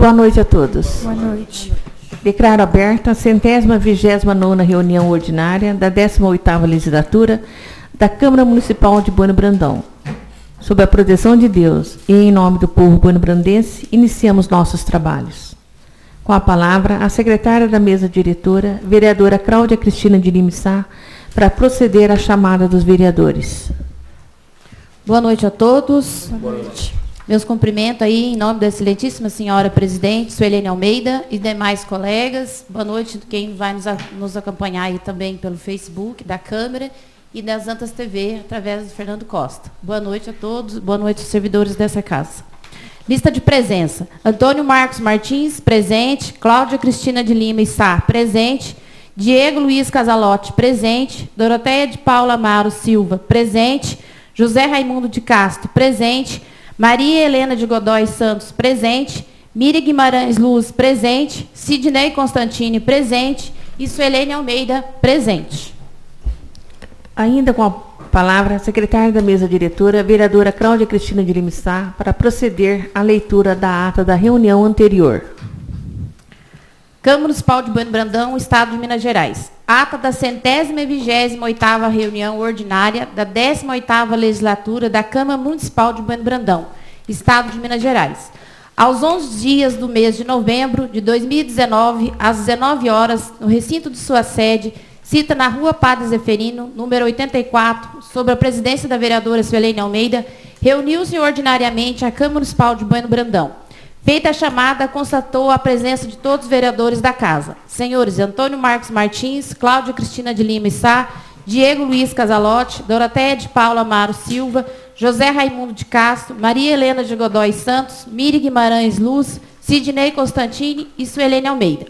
Boa noite a todos. Boa noite. Declaro aberta a 129ª reunião ordinária da 18ª legislatura da Câmara Municipal de Bueno Brandão. Sob a proteção de Deus e em nome do povo bueno-brandense, iniciamos nossos trabalhos. Com a palavra, a secretária da mesa diretora, vereadora Cláudia Cristina de Lima Sá, para proceder à chamada dos vereadores. Boa noite a todos. Boa noite. Meus cumprimentos aí em nome da excelentíssima senhora presidente, Suelene Almeida e demais colegas. Boa noite quem vai nos acompanhar aí também pelo Facebook, da Câmara e das Antas TV, através do Fernando Costa. Boa noite a todos, boa noite aos servidores dessa casa. Lista de presença. Antônio Marcos Martins, presente. Cláudia Cristina de Lima Sá, presente. Diego Luiz Casalotti, presente. Doroteia de Paula Amaro Silva, presente. José Raimundo de Castro, presente. Maria Helena de Godoy Santos, presente. Miriam Guimarães Luz, presente. Sidney Constantini, presente. E Suelene Almeida, presente. Ainda com a palavra, a secretária da mesa diretora, vereadora Cláudia Cristina de Lima Sá, para proceder à leitura da ata da reunião anterior. Câmara Municipal de Bueno Brandão, Estado de Minas Gerais. Ata da 128ª reunião ordinária da 18ª legislatura da Câmara Municipal de Bueno Brandão, Estado de Minas Gerais. Aos 11 dias do mês de novembro de 2019, às 19 horas, no recinto de sua sede, cita na Rua Padre Zeferino, número 84, sob a presidência da vereadora Suelene Almeida, reuniu-se ordinariamente a Câmara Municipal de Bueno Brandão. Feita a chamada, constatou a presença de todos os vereadores da casa. Senhores Antônio Marcos Martins, Cláudia Cristina de Lima Sá, Diego Luiz Casalotti, Doroteia de Paula Amaro Silva, José Raimundo de Castro, Maria Helena de Godoy Santos, Miriam Guimarães Luz, Sidney Constantini e Suelene Almeida.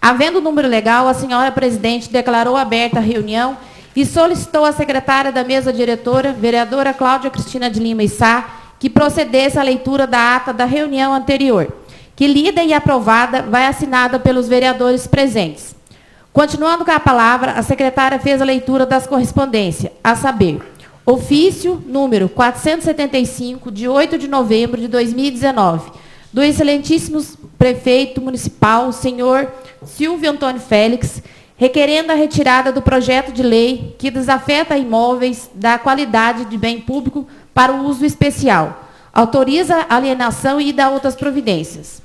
Havendo o número legal, a senhora presidente declarou aberta a reunião e solicitou à secretária da mesa diretora, vereadora Cláudia Cristina de Lima Sá, que procedesse à leitura da ata da reunião anterior, que lida e aprovada vai assinada pelos vereadores presentes. Continuando com a palavra, a secretária fez a leitura das correspondências, a saber, ofício número 475, de 8 de novembro de 2019, do excelentíssimo prefeito municipal, senhor Silvio Antônio Félix, requerendo a retirada do projeto de lei que desafeta imóveis da qualidade de bem público para o uso especial, autoriza a alienação e dá outras providências.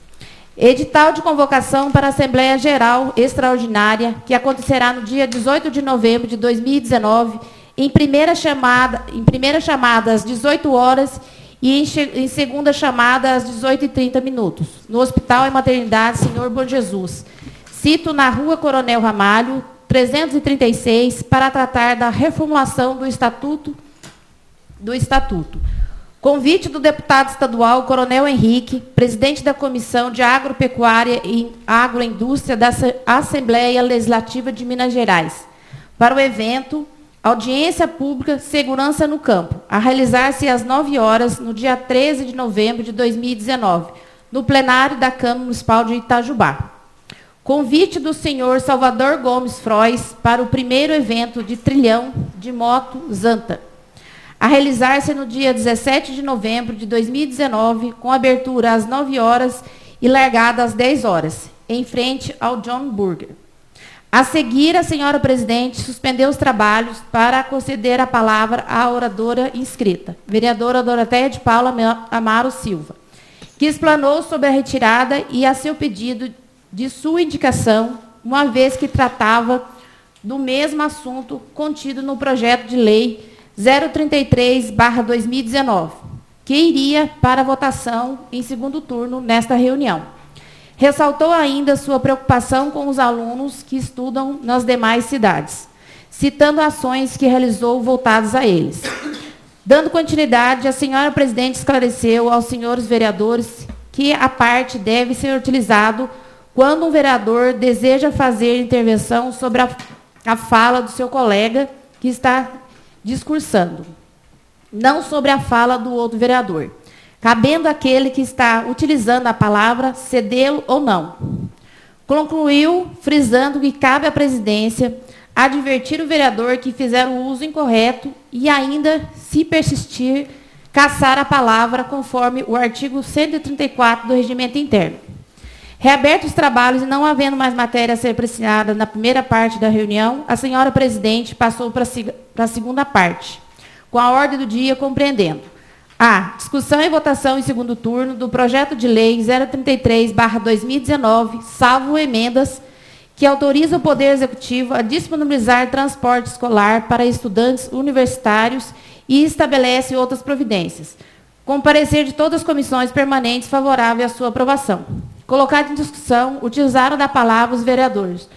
Edital de convocação para a Assembleia Geral Extraordinária, que acontecerá no dia 18 de novembro de 2019, em primeira chamada às 18 horas e em segunda chamada às 18h30, no Hospital e Maternidade Senhor Bom Jesus. Cito na Rua Coronel Ramalho, 336, para tratar da reformulação do Estatuto. Convite do deputado estadual Coronel Henrique, presidente da Comissão de Agropecuária e Agroindústria da Assembleia Legislativa de Minas Gerais, para o evento Audiência Pública Segurança no Campo, a realizar-se às 9 horas, no dia 13 de novembro de 2019, no plenário da Câmara Municipal de Itajubá. Convite do senhor Salvador Gomes Frois para o primeiro evento de trilhão de moto Zanta, a realizar-se no dia 17 de novembro de 2019, com abertura às 9 horas e largada às 10 horas, em frente ao John Burger. A seguir, a senhora presidente suspendeu os trabalhos para conceder a palavra à oradora inscrita, vereadora Doroteia de Paula Amaro Silva, que explanou sobre a retirada e a seu pedido de sua indicação, uma vez que tratava do mesmo assunto contido no projeto de lei 033/2019, que iria para votação em segundo turno nesta reunião. Ressaltou ainda sua preocupação com os alunos que estudam nas demais cidades, citando ações que realizou voltadas a eles. Dando continuidade, a senhora presidente esclareceu aos senhores vereadores que a parte deve ser utilizado quando um vereador deseja fazer intervenção sobre a fala do seu colega que está discursando, não sobre a fala do outro vereador, cabendo àquele que está utilizando a palavra cedê-lo ou não. Concluiu, frisando que cabe à presidência advertir o vereador que fizer o uso incorreto e ainda, se persistir, cassar a palavra conforme o artigo 134 do Regimento Interno. Reabertos os trabalhos e não havendo mais matéria a ser apreciada na primeira parte da reunião, a senhora presidente passou para a segunda parte, com a ordem do dia compreendendo: a. Discussão e votação em segundo turno do projeto de lei 033/2019, salvo emendas, que autoriza o Poder Executivo a disponibilizar transporte escolar para estudantes universitários e estabelece outras providências, com parecer de todas as comissões permanentes favorável à sua aprovação. Colocado em discussão, utilizaram da palavra os vereadores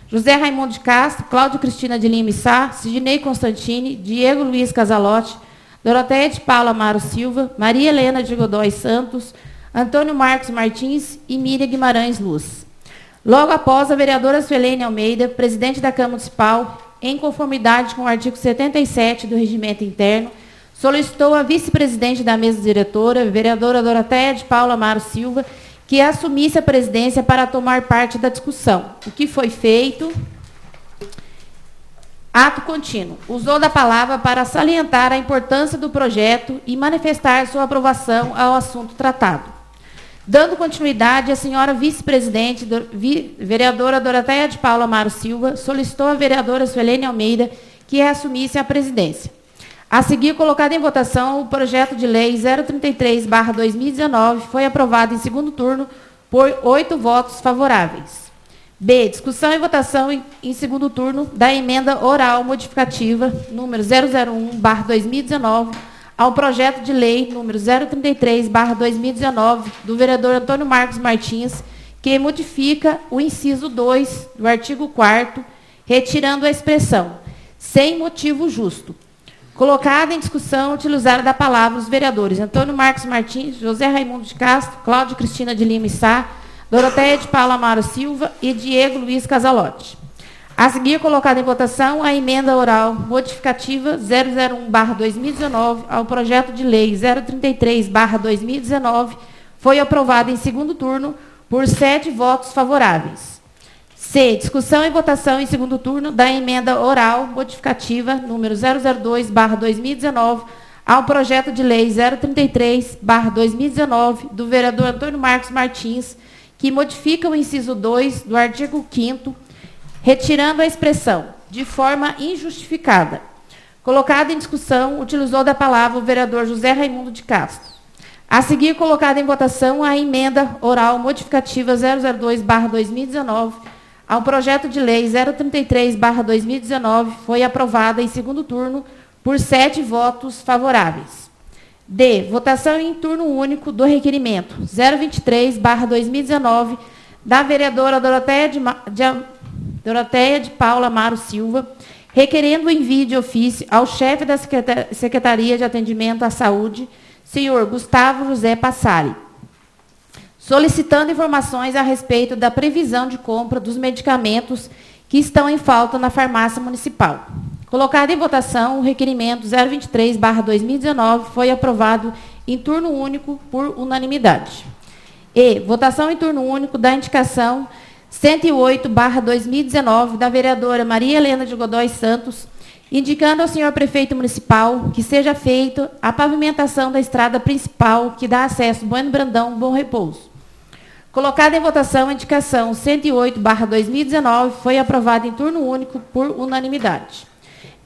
José Raimundo de Castro, Cláudio Cristina de Lima e Sá, Sidnei Constantini, Diego Luiz Casalotti, Doroteia de Paula Amaro Silva, Maria Helena de Godoy Santos, Antônio Marcos Martins e Miriam Guimarães Luz. Logo após, a vereadora Suelene Almeida, presidente da Câmara Municipal, em conformidade com o artigo 77 do Regimento Interno, solicitou à vice-presidente da mesa diretora, vereadora Doroteia de Paula Amaro Silva, que assumisse a presidência para tomar parte da discussão. O que foi feito? Ato contínuo. Usou da palavra para salientar a importância do projeto e manifestar sua aprovação ao assunto tratado. Dando continuidade, a senhora vice-presidente, vereadora Doroteia de Paula Amaro Silva, solicitou à vereadora Suelene Almeida que assumisse a presidência. A seguir, colocado em votação, o projeto de lei 033/2019 foi aprovado em segundo turno por 8 votos favoráveis. B. Discussão e votação em segundo turno da emenda oral modificativa número 001/2019 ao projeto de lei número 033/2019 do vereador Antônio Marcos Martins, que modifica o inciso 2 do artigo 4º, retirando a expressão sem motivo justo. Colocada em discussão, utilizaram da palavra os vereadores Antônio Marcos Martins, José Raimundo de Castro, Cláudio Cristina de Lima e Sá, Doroteia de Paula Amaro Silva e Diego Luiz Casalotti. A seguir, colocada em votação, a emenda oral modificativa 001/2019 ao projeto de lei 033/2019 foi aprovada em segundo turno por 7 votos favoráveis. C. Discussão e votação em segundo turno da emenda oral modificativa número 002/2019 ao projeto de lei 033/2019 do vereador Antônio Marcos Martins, que modifica o inciso 2 do artigo 5º, retirando a expressão de forma injustificada. Colocado em discussão, utilizou da palavra o vereador José Raimundo de Castro. A seguir, colocada em votação a emenda oral modificativa 002/2019 ao projeto de lei 033/2019 foi aprovada em segundo turno por 7 votos favoráveis. D. Votação em turno único do requerimento 023/2019 da vereadora Doroteia de Paula Amaro Silva, requerendo o envio de ofício ao chefe da Secretaria de Atendimento à Saúde, senhor Gustavo José Passari, solicitando informações a respeito da previsão de compra dos medicamentos que estão em falta na farmácia municipal. Colocado em votação, o requerimento 023/2019 foi aprovado em turno único por unanimidade. E. Votação em turno único da indicação 108/2019 da vereadora Maria Helena de Godoy Santos, indicando ao senhor prefeito municipal que seja feita a pavimentação da estrada principal que dá acesso Bueno Brandão, Bom Repouso. Colocada em votação a indicação 108/2019 foi aprovada em turno único por unanimidade.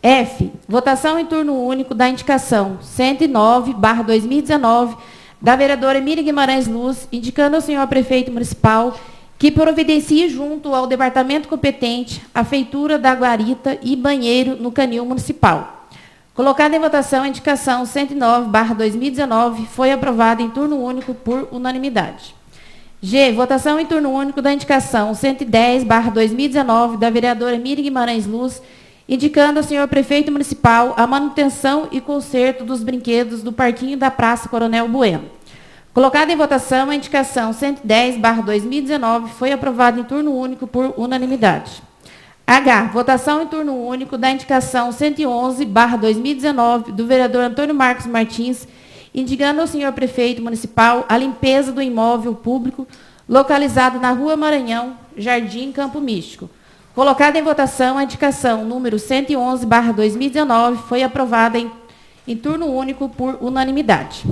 F. Votação em turno único da indicação 109/2019 da vereadora Miriam Guimarães Luz, indicando ao senhor prefeito municipal que providencie junto ao departamento competente a feitura da guarita e banheiro no canil municipal. Colocada em votação a indicação 109/2019 foi aprovada em turno único por unanimidade. G. Votação em turno único da indicação 110/2019 da vereadora Miriam Guimarães Luz, indicando ao senhor prefeito municipal a manutenção e conserto dos brinquedos do parquinho da Praça Coronel Bueno. Colocada em votação a indicação 110/2019 foi aprovada em turno único por unanimidade. H. Votação em turno único da indicação 111/2019 do vereador Antônio Marcos Martins, indicando ao senhor prefeito municipal a limpeza do imóvel público localizado na Rua Maranhão, Jardim Campo Místico. Colocada em votação a indicação número 111/2019 foi aprovada em turno único por unanimidade.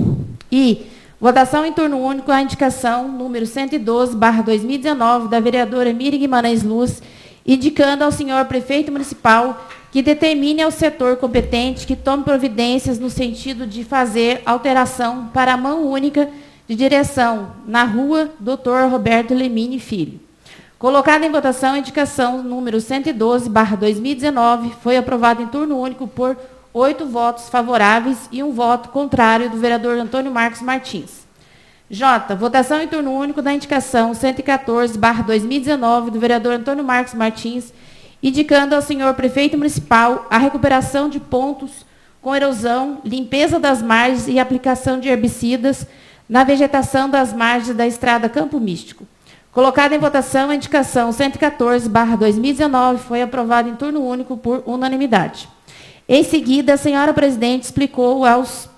E Votação em turno único a indicação número 112/2019 da vereadora Miriam Guimarães Luz, indicando ao senhor prefeito municipal que determine ao setor competente que tome providências no sentido de fazer alteração para a mão única de direção na rua Dr. Roberto Lemini Filho. Colocada em votação a indicação número 112/2019, foi aprovada em turno único por 8 votos favoráveis e 1 voto contrário do vereador Antônio Marcos Martins. J. Votação em turno único da indicação 114/2019 do vereador Antônio Marcos Martins, indicando ao senhor prefeito municipal a recuperação de pontos com erosão, limpeza das margens e aplicação de herbicidas na vegetação das margens da estrada Campo Místico. Colocada em votação a indicação 114/2019, foi aprovada em turno único por unanimidade. Em seguida, a senhora presidente explicou aos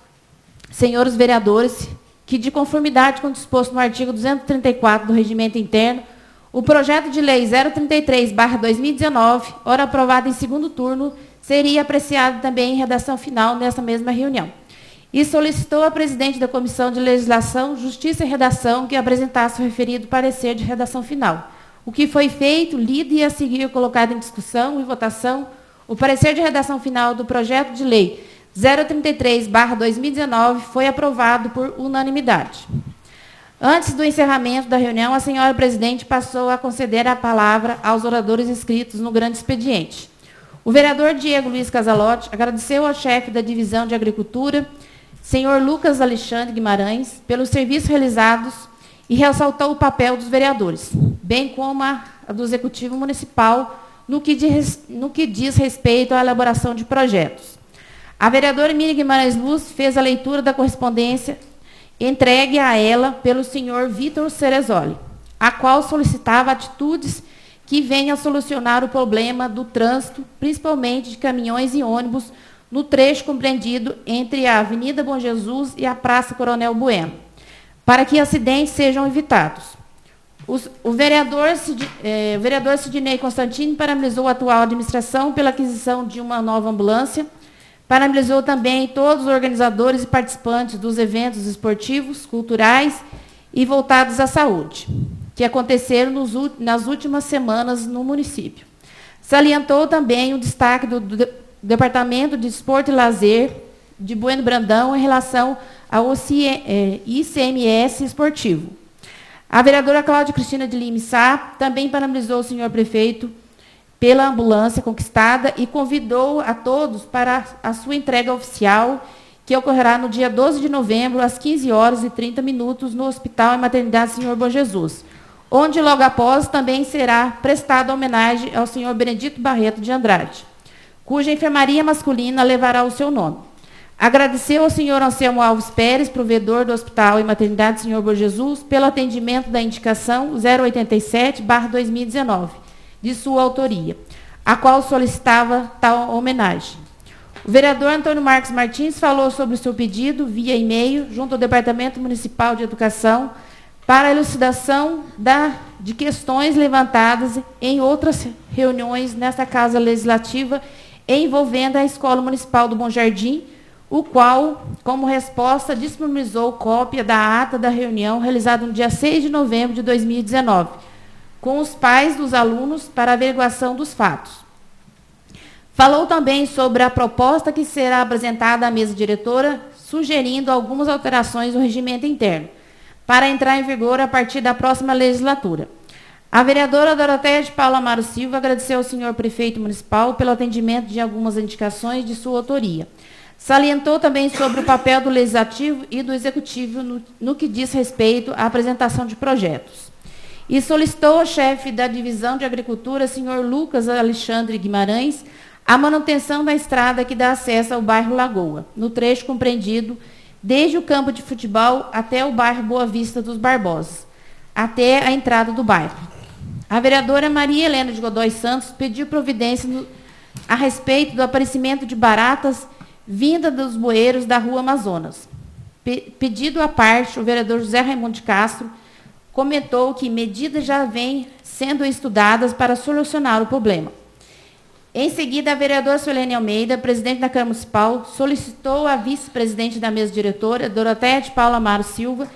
senhores vereadores que, de conformidade com o disposto no artigo 234 do Regimento Interno, o projeto de lei 033/2019, ora aprovado em segundo turno, seria apreciado também em redação final nesta mesma reunião. E solicitou à presidente da Comissão de Legislação, Justiça e Redação que apresentasse o referido parecer de redação final. O que foi feito, lido e a seguir colocado em discussão e votação, o parecer de redação final do projeto de lei 033/2019 foi aprovado por unanimidade. Antes do encerramento da reunião, a senhora presidente passou a conceder a palavra aos oradores inscritos no grande expediente. O vereador Diego Luiz Casalotti agradeceu ao chefe da Divisão de Agricultura, senhor Lucas Alexandre Guimarães, pelos serviços realizados e ressaltou o papel dos vereadores, bem como a do Executivo Municipal, no que diz respeito à elaboração de projetos. A vereadora Miriam Guimarães Luz fez a leitura da correspondência entregue a ela pelo senhor Vitor Cerezoli, a qual solicitava atitudes que venham a solucionar o problema do trânsito, principalmente de caminhões e ônibus, no trecho compreendido entre a Avenida Bom Jesus e a Praça Coronel Bueno, para que acidentes sejam evitados. O vereador Sidnei Constantino parabenizou a atual administração pela aquisição de uma nova ambulância, parabenizou também todos os organizadores e participantes dos eventos esportivos, culturais e voltados à saúde, que aconteceram nas últimas semanas no município. Salientou também o destaque do Departamento de Esporte e Lazer de Bueno Brandão em relação ao ICMS esportivo. A vereadora Cláudia Cristina de Lima Sá também parabenizou o senhor prefeito pela ambulância conquistada e convidou a todos para a sua entrega oficial, que ocorrerá no dia 12 de novembro, às 15h30, no Hospital e Maternidade Senhor Bom Jesus, onde logo após também será prestada homenagem ao senhor Benedito Barreto de Andrade, cuja enfermaria masculina levará o seu nome. Agradeceu ao senhor Anselmo Alves Pérez, provedor do Hospital e Maternidade Senhor Bom Jesus, pelo atendimento da indicação 087/2019, de sua autoria, a qual solicitava tal homenagem. O vereador Antônio Marcos Martins falou sobre o seu pedido via e-mail junto ao Departamento Municipal de Educação para a elucidação de questões levantadas em outras reuniões nesta Casa Legislativa envolvendo a Escola Municipal do Bom Jardim, o qual, como resposta, disponibilizou cópia da ata da reunião realizada no dia 6 de novembro de 2019, com os pais dos alunos para averiguação dos fatos. Falou também sobre a proposta que será apresentada à mesa diretora, sugerindo algumas alterações no regimento interno, para entrar em vigor a partir da próxima legislatura. A vereadora Doroteia de Paula Amaro Silva agradeceu ao senhor prefeito municipal pelo atendimento de algumas indicações de sua autoria. Salientou também sobre o papel do Legislativo e do Executivo no que diz respeito à apresentação de projetos. E solicitou ao chefe da Divisão de Agricultura, senhor Lucas Alexandre Guimarães, a manutenção da estrada que dá acesso ao bairro Lagoa, no trecho compreendido desde o campo de futebol até o bairro Boa Vista dos Barbosas, até a entrada do bairro. A vereadora Maria Helena de Godoy Santos pediu providência a respeito do aparecimento de baratas vinda dos bueiros da Rua Amazonas. Pedido à parte, o vereador José Raimundo de Castro comentou que medidas já vêm sendo estudadas para solucionar o problema. Em seguida, a vereadora Suelene Almeida, presidente da Câmara Municipal, solicitou à vice-presidente da mesa diretora, Doroteia de Paula Amaro Silva,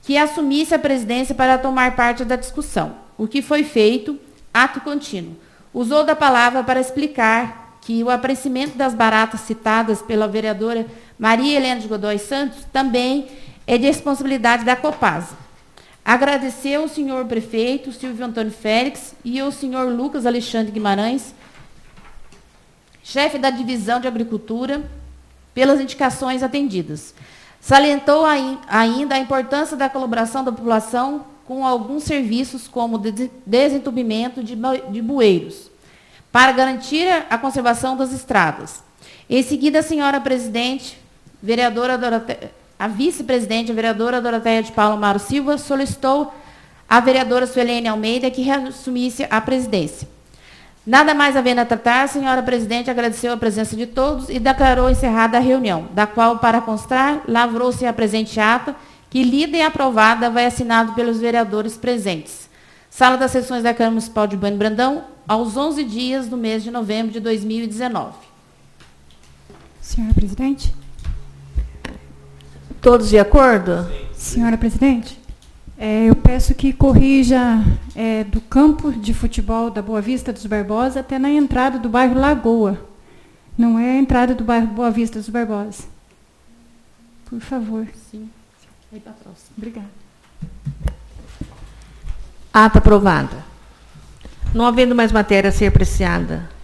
que assumisse a presidência para tomar parte da discussão, o que foi feito, ato contínuo. Usou da palavra para explicar que o aparecimento das baratas citadas pela vereadora Maria Helena de Godoy Santos também é de responsabilidade da Copasa. Agradeceu ao senhor prefeito Silvio Antônio Félix e ao senhor Lucas Alexandre Guimarães, chefe da divisão de agricultura, pelas indicações atendidas. Salientou ainda a importância da colaboração da população com alguns serviços, como desentupimento de bueiros, para garantir a conservação das estradas. Em seguida, a senhora presidente, a vice-presidente, a vereadora Doroteia de Paula Amaro Silva, solicitou à vereadora Suelene Almeida que reassumisse a presidência. Nada mais havendo a tratar, a senhora presidente agradeceu a presença de todos e declarou encerrada a reunião, da qual, para constar, lavrou-se a presente ata, que, lida e aprovada, vai assinado pelos vereadores presentes. Sala das Sessões da Câmara Municipal de Bueno Brandão, aos 11 dias do mês de novembro de 2019. Senhora presidente? Todos de acordo? Senhora presidente? Eu peço que corrija do campo de futebol da Boa Vista dos Barbosa até na entrada do bairro Lagoa. Não é a entrada do bairro Boa Vista dos Barbosa. Por favor. Sim. Aí para a próxima. Obrigada. Ata aprovada. Não havendo mais matéria a ser apreciada.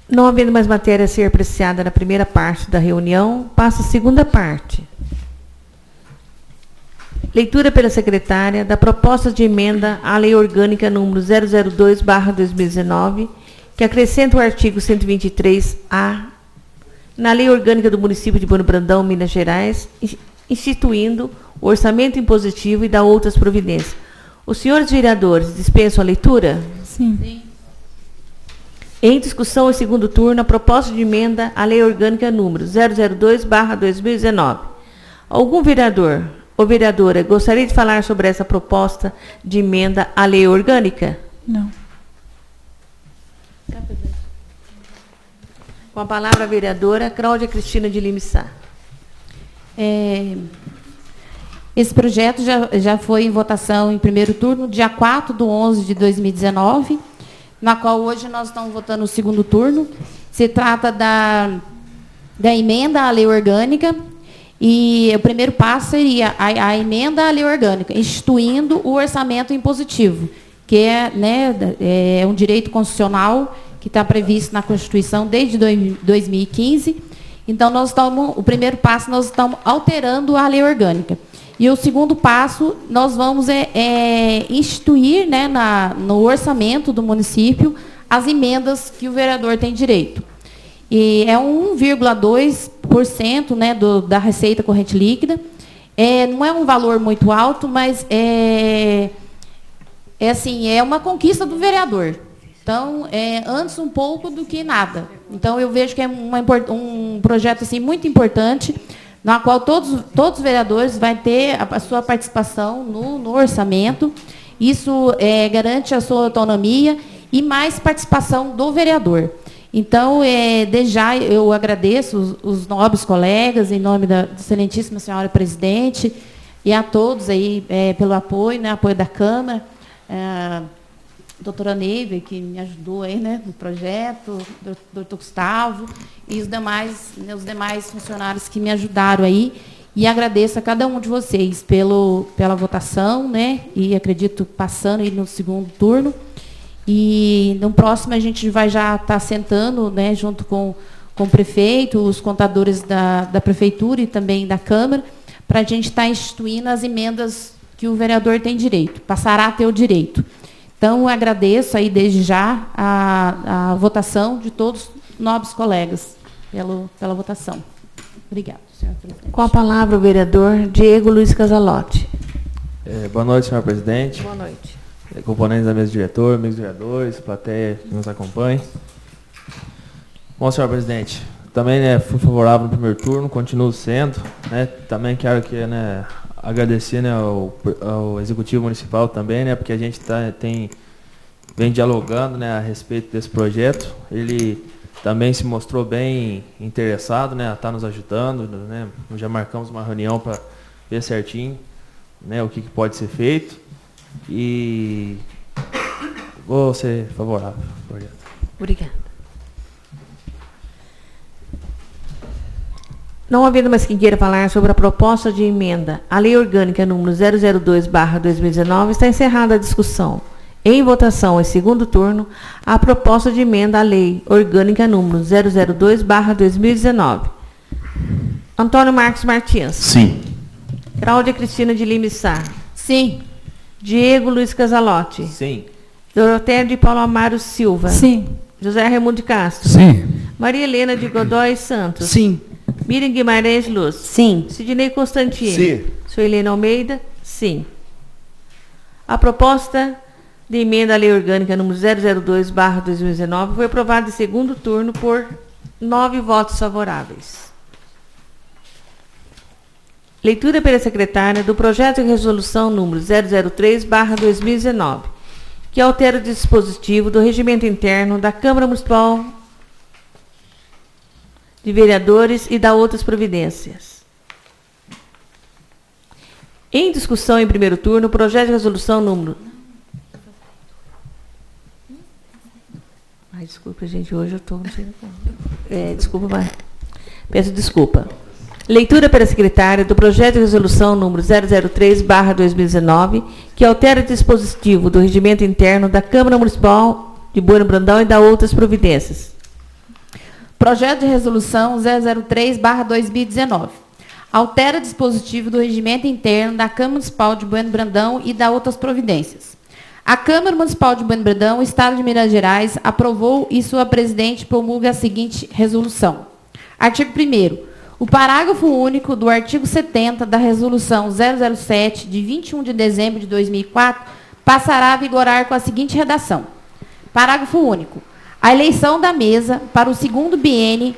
Não havendo mais matéria a ser apreciada na primeira parte da reunião, passa a segunda parte. Leitura pela secretária da proposta de emenda à Lei Orgânica número 002/2019, que acrescenta o artigo 123-A na Lei Orgânica do município de Bueno Brandão, Minas Gerais, instituindo o orçamento impositivo e dá outras providências. Os senhores vereadores dispensam a leitura? Sim. Sim. Em discussão, em segundo turno, a proposta de emenda à Lei Orgânica número 002/2019. Algum vereador ou vereadora gostaria de falar sobre essa proposta de emenda à Lei Orgânica? Não. Com a palavra a vereadora Cláudia Cristina de Lima Sá. Esse projeto já foi em votação em primeiro turno, dia 4/11/2019, na qual hoje nós estamos votando o segundo turno. Se trata da emenda à Lei Orgânica, e o primeiro passo seria a emenda à Lei Orgânica, instituindo o orçamento impositivo, que é um direito constitucional que está previsto na Constituição desde 2015. Então, o primeiro passo, nós estamos alterando a Lei Orgânica. E o segundo passo, nós vamos instituir, no orçamento do município, as emendas que o vereador tem direito. E é 1,2%, da receita corrente líquida. Não é um valor muito alto, mas é uma conquista do vereador. Então, antes um pouco do que nada. Então, eu vejo que é um projeto assim, muito importante, na qual todos os vereadores vão ter a sua participação no orçamento. Isso garante a sua autonomia e mais participação do vereador. Então, desde já, eu agradeço os nobres colegas, em nome da excelentíssima senhora presidente, e a todos aí pelo apoio, apoio da Câmara, doutora Neiva, que me ajudou aí, no projeto, doutor Gustavo, e os demais funcionários que me ajudaram aí. E agradeço a cada um de vocês pela votação, né? E acredito passando aí no segundo turno. E no próximo a gente vai já estar sentando, né, junto com o prefeito, os contadores da prefeitura e também da Câmara, para a gente estar instituindo as emendas que o vereador tem direito, passará a ter o direito. Então, eu agradeço aí desde já a votação de todos os nobres colegas pela votação. Obrigada, senhor presidente. Com a palavra o vereador Diego Luiz Casalotti. Boa noite, senhor presidente. Boa noite. Componentes da mesa diretora, amigos vereadores, plateia que nos acompanha. Bom, senhor presidente, também, né, fui favorável no primeiro turno, continuo sendo, né, também quero que, né, agradecer, né, ao Executivo Municipal também, né, porque a gente vem dialogando, né, a respeito desse projeto. Ele também se mostrou bem interessado, né, a estar nos ajudando, né, já marcamos uma reunião para ver certinho, né, o que pode ser feito. E vou ser favorável ao projeto. Obrigada. Não havendo mais quem queira falar sobre a proposta de emenda à Lei Orgânica número 002/2019, está encerrada a discussão. Em votação, em segundo turno, a proposta de emenda à Lei Orgânica número 002/2019. Antônio Marcos Martins. Sim. Cláudia Cristina de Lima Sá. Sim. Diego Luiz Casalotti. Sim. Doroteia de Paulo Amaro Silva. Sim. José Raimundo de Castro. Sim. Maria Helena de Godoy Santos. Sim. Miriam Guimarães Luz. Sim. Sidney Constantino. Sim. Suelena Almeida. Sim. A proposta de emenda à Lei Orgânica número 002/2019 foi aprovada em segundo turno por 9 votos favoráveis. Leitura pela secretária do projeto de resolução número 003/2019, que altera o dispositivo do regimento interno da Câmara Municipal de Vereadores e dá outras providências. Em discussão em primeiro turno, o projeto de resolução número... Ai, desculpa, gente, hoje eu estou... desculpa, mas... Peço desculpa. Leitura pela secretária do projeto de resolução número 003/2019, que altera o dispositivo do regimento interno da Câmara Municipal de Bueno Brandão e dá outras providências. Projeto de resolução 003/2019. Altera o dispositivo do regimento interno da Câmara Municipal de Bueno Brandão e dá outras providências. A Câmara Municipal de Bueno Brandão, Estado de Minas Gerais, aprovou e sua presidente promulga a seguinte resolução. Artigo 1º. O parágrafo único do artigo 70 da Resolução 007, de 21 de dezembro de 2004, passará a vigorar com a seguinte redação. Parágrafo único. A eleição da mesa para o segundo biênio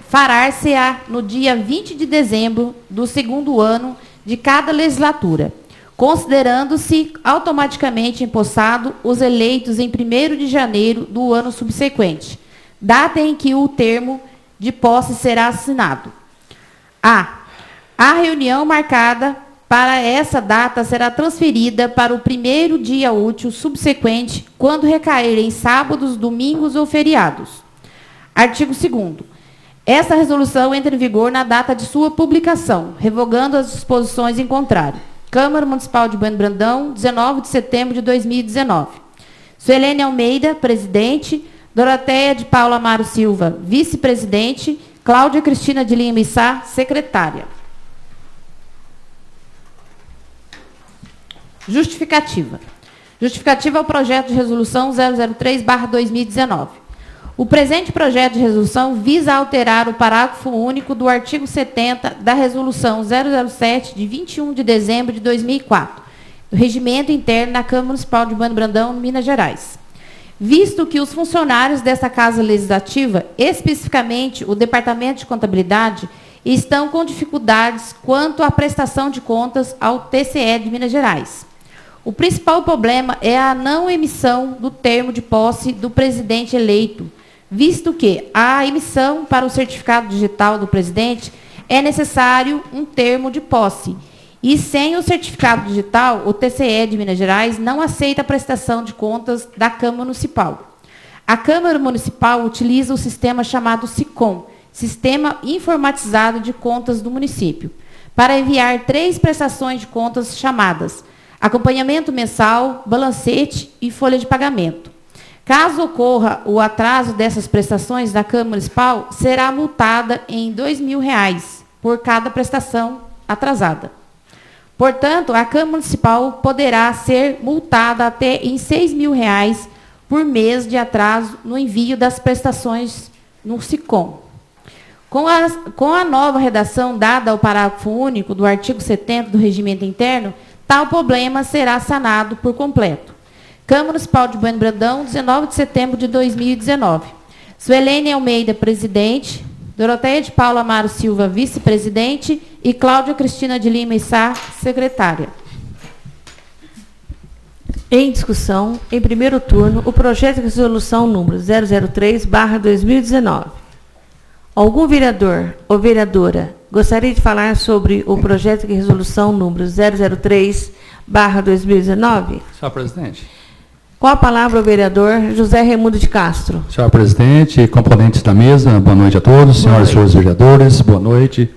fará-se-á no dia 20 de dezembro do segundo ano de cada legislatura, considerando-se automaticamente empossado os eleitos em 1º de janeiro do ano subsequente, data em que o termo de posse será assinado. A reunião marcada para essa data será transferida para o 1º dia útil subsequente, quando recair em sábados, domingos ou feriados. Artigo 2º. Essa resolução entra em vigor na data de sua publicação, revogando as disposições em contrário. Câmara Municipal de Bueno Brandão, 19 de setembro de 2019. Suelene Almeida, presidente. Doroteia de Paula Amaro Silva, vice-presidente. Cláudia Cristina de Lima Sá, secretária. Justificativa. Justificativa ao projeto de resolução 003/2019. O presente projeto de resolução visa alterar o parágrafo único do artigo 70 da resolução 007, de 21 de dezembro de 2004, do regimento interno da Câmara Municipal de Bueno Brandão, Minas Gerais. Visto que os funcionários desta Casa Legislativa, especificamente o Departamento de Contabilidade, estão com dificuldades quanto à prestação de contas ao TCE de Minas Gerais. O principal problema é a não emissão do termo de posse do presidente eleito, visto que a emissão para o certificado digital do presidente é necessário um termo de posse. E sem o certificado digital, o TCE de Minas Gerais não aceita a prestação de contas da Câmara Municipal. A Câmara Municipal utiliza o sistema chamado SICOM, Sistema Informatizado de Contas do Município. para enviar 3 prestações de contas chamadas acompanhamento mensal, balancete e folha de pagamento. Caso ocorra o atraso dessas prestações da Câmara Municipal, será multada em R$ 2.000 por cada prestação atrasada. Portanto, a Câmara Municipal poderá ser multada até em R$ 6.000 por mês de atraso no envio das prestações no SICOM. Com a nova redação dada ao parágrafo único do artigo 70 do Regimento Interno, tal problema será sanado por completo. Câmara Municipal de Bueno Brandão, 19 de setembro de 2019. Suelene Almeida, presidente. Doroteia de Paula Amaro Silva, vice-presidente. E Cláudia Cristina de Lima Issá, secretária. Em discussão, em primeiro turno, o projeto de resolução número 003/2019. Algum vereador ou vereadora gostaria de falar sobre o projeto de resolução número 003/2019? Senhor presidente. Com a palavra o vereador José Raimundo de Castro. Senhor presidente, componentes da mesa, boa noite a todos, senhoras e senhores vereadores, boa noite.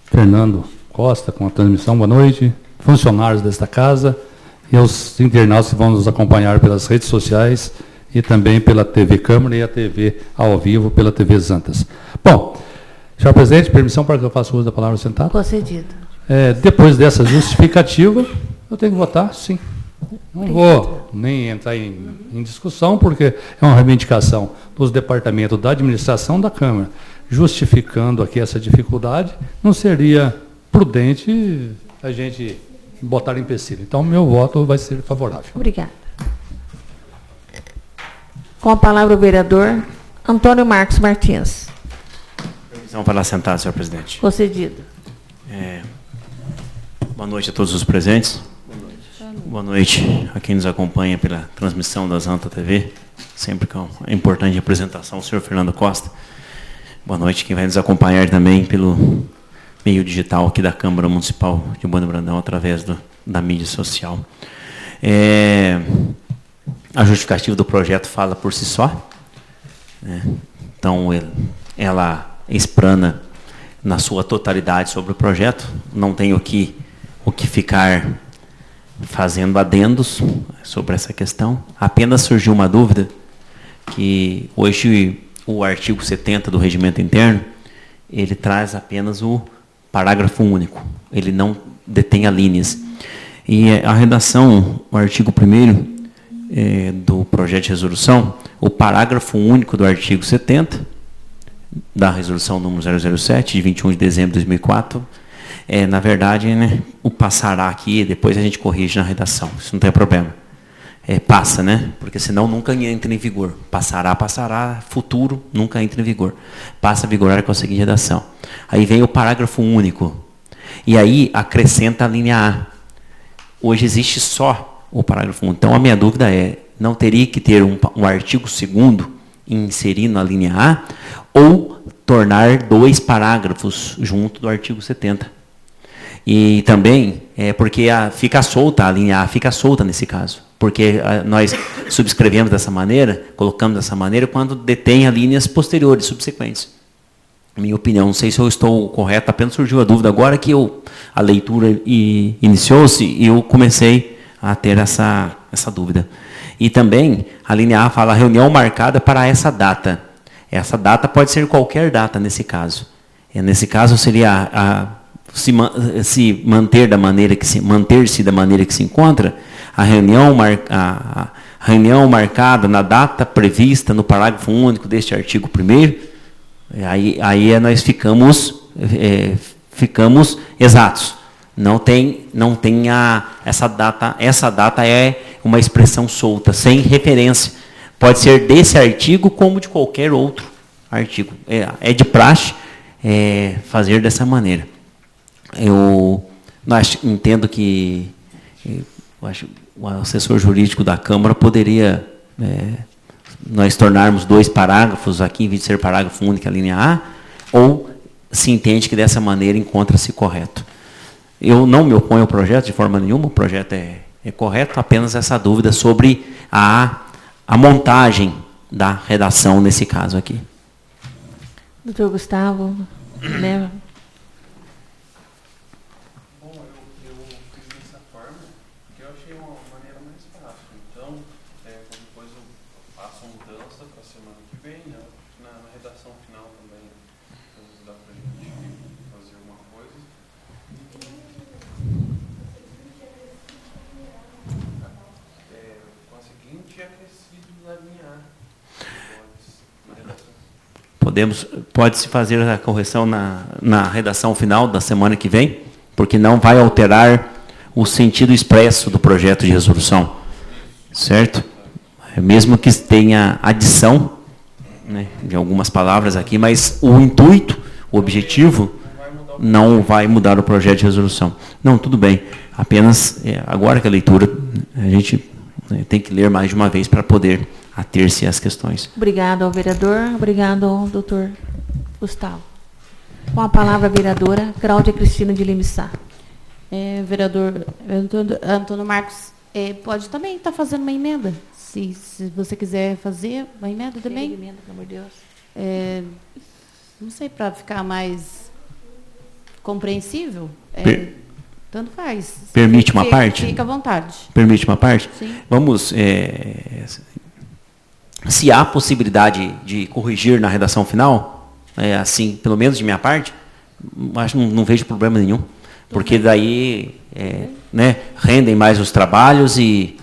Fernando Costa, com a transmissão, boa noite. Funcionários desta casa e aos internautas que vão nos acompanhar pelas redes sociais e também pela TV Câmara e a TV ao vivo pela TV Zantas. Bom, senhor presidente, permissão para que eu faça uso da palavra sentado? Concedido. Depois dessa justificativa, eu tenho que votar, sim. Não vou nem entrar em discussão, porque é uma reivindicação dos departamentos da administração da Câmara. Justificando aqui essa dificuldade, não seria prudente a gente botar empecilho. Então, meu voto vai ser favorável. Obrigada. Com a palavra o vereador Antônio Marcos Martins. Permissão para assentar, senhor presidente. Concedido. Boa noite a todos os presentes. Boa noite a quem nos acompanha pela transmissão da Zanta TV, sempre com a importante apresentação, o senhor Fernando Costa. Boa noite quem vai nos acompanhar também pelo meio digital aqui da Câmara Municipal de Bueno Brandão, através da mídia social. A justificativa do projeto fala por si só, né? Então, ela explana na sua totalidade sobre o projeto, não tem o que ficar fazendo adendos sobre essa questão. Apenas surgiu uma dúvida, que hoje o artigo 70 do Regimento Interno, ele traz apenas o parágrafo único, ele não detém alíneas. E a redação, o artigo 1º do projeto de resolução, o parágrafo único do artigo 70, da resolução número 007, de 21 de dezembro de 2004, na verdade, né, o passará aqui, depois a gente corrige na redação, isso não tem problema. Passa, né? Porque senão nunca entra em vigor. Passará, futuro, nunca entra em vigor. Passa a vigorar com a seguinte redação. Aí vem o parágrafo único. E aí acrescenta a linha A. Hoje existe só o parágrafo único. Então a minha dúvida não teria que ter um artigo 2º inserido na linha A ou tornar 2 parágrafos junto do artigo 70. E também, porque fica solta, a linha A fica solta nesse caso. Porque nós subscrevemos dessa maneira, colocamos dessa maneira, quando detém linhas posteriores, subsequentes. Minha opinião, não sei se eu estou correto, apenas surgiu a dúvida agora que a leitura iniciou-se e eu comecei a ter essa dúvida. E também, a linha A fala reunião marcada para essa data. Essa data pode ser qualquer data nesse caso. Nesse caso seria se manter da maneira que manter-se da maneira que se encontra, a reunião marcada na data prevista no parágrafo único deste artigo 1º, aí nós ficamos exatos. Não tem essa data é uma expressão solta, sem referência. Pode ser desse artigo como de qualquer outro artigo. É de praxe fazer dessa maneira. Eu entendo que o assessor jurídico da Câmara poderia nós tornarmos 2 parágrafos aqui, em vez de ser parágrafo único, a linha A, ou se entende que dessa maneira encontra-se correto. Eu não me oponho ao projeto de forma nenhuma, o projeto é correto, apenas essa dúvida sobre a montagem da redação nesse caso aqui. Doutor Gustavo, leva. Pode-se fazer a correção na redação final da semana que vem, porque não vai alterar o sentido expresso do projeto de resolução, certo? Mesmo que tenha adição, né, de algumas palavras aqui, mas o intuito, o objetivo, não vai mudar o projeto de resolução. Não, tudo bem. Apenas, agora que a leitura, a gente tem que ler mais de uma vez para poder ater-se às questões. Obrigado ao vereador. Obrigado ao doutor Gustavo. Com a palavra a vereadora Cláudia Cristina de Lima Sá. Vereador Antônio Marcos, pode também estar fazendo uma emenda. Se você quiser fazer uma emenda também. Emenda, pelo amor de Deus. Não sei, para ficar mais compreensível. Tanto faz. Permite uma parte? Fica à vontade. Permite uma parte? Sim. Vamos... se há possibilidade de corrigir na redação final, assim, pelo menos de minha parte, mas não vejo problema nenhum. Porque daí rendem mais os trabalhos e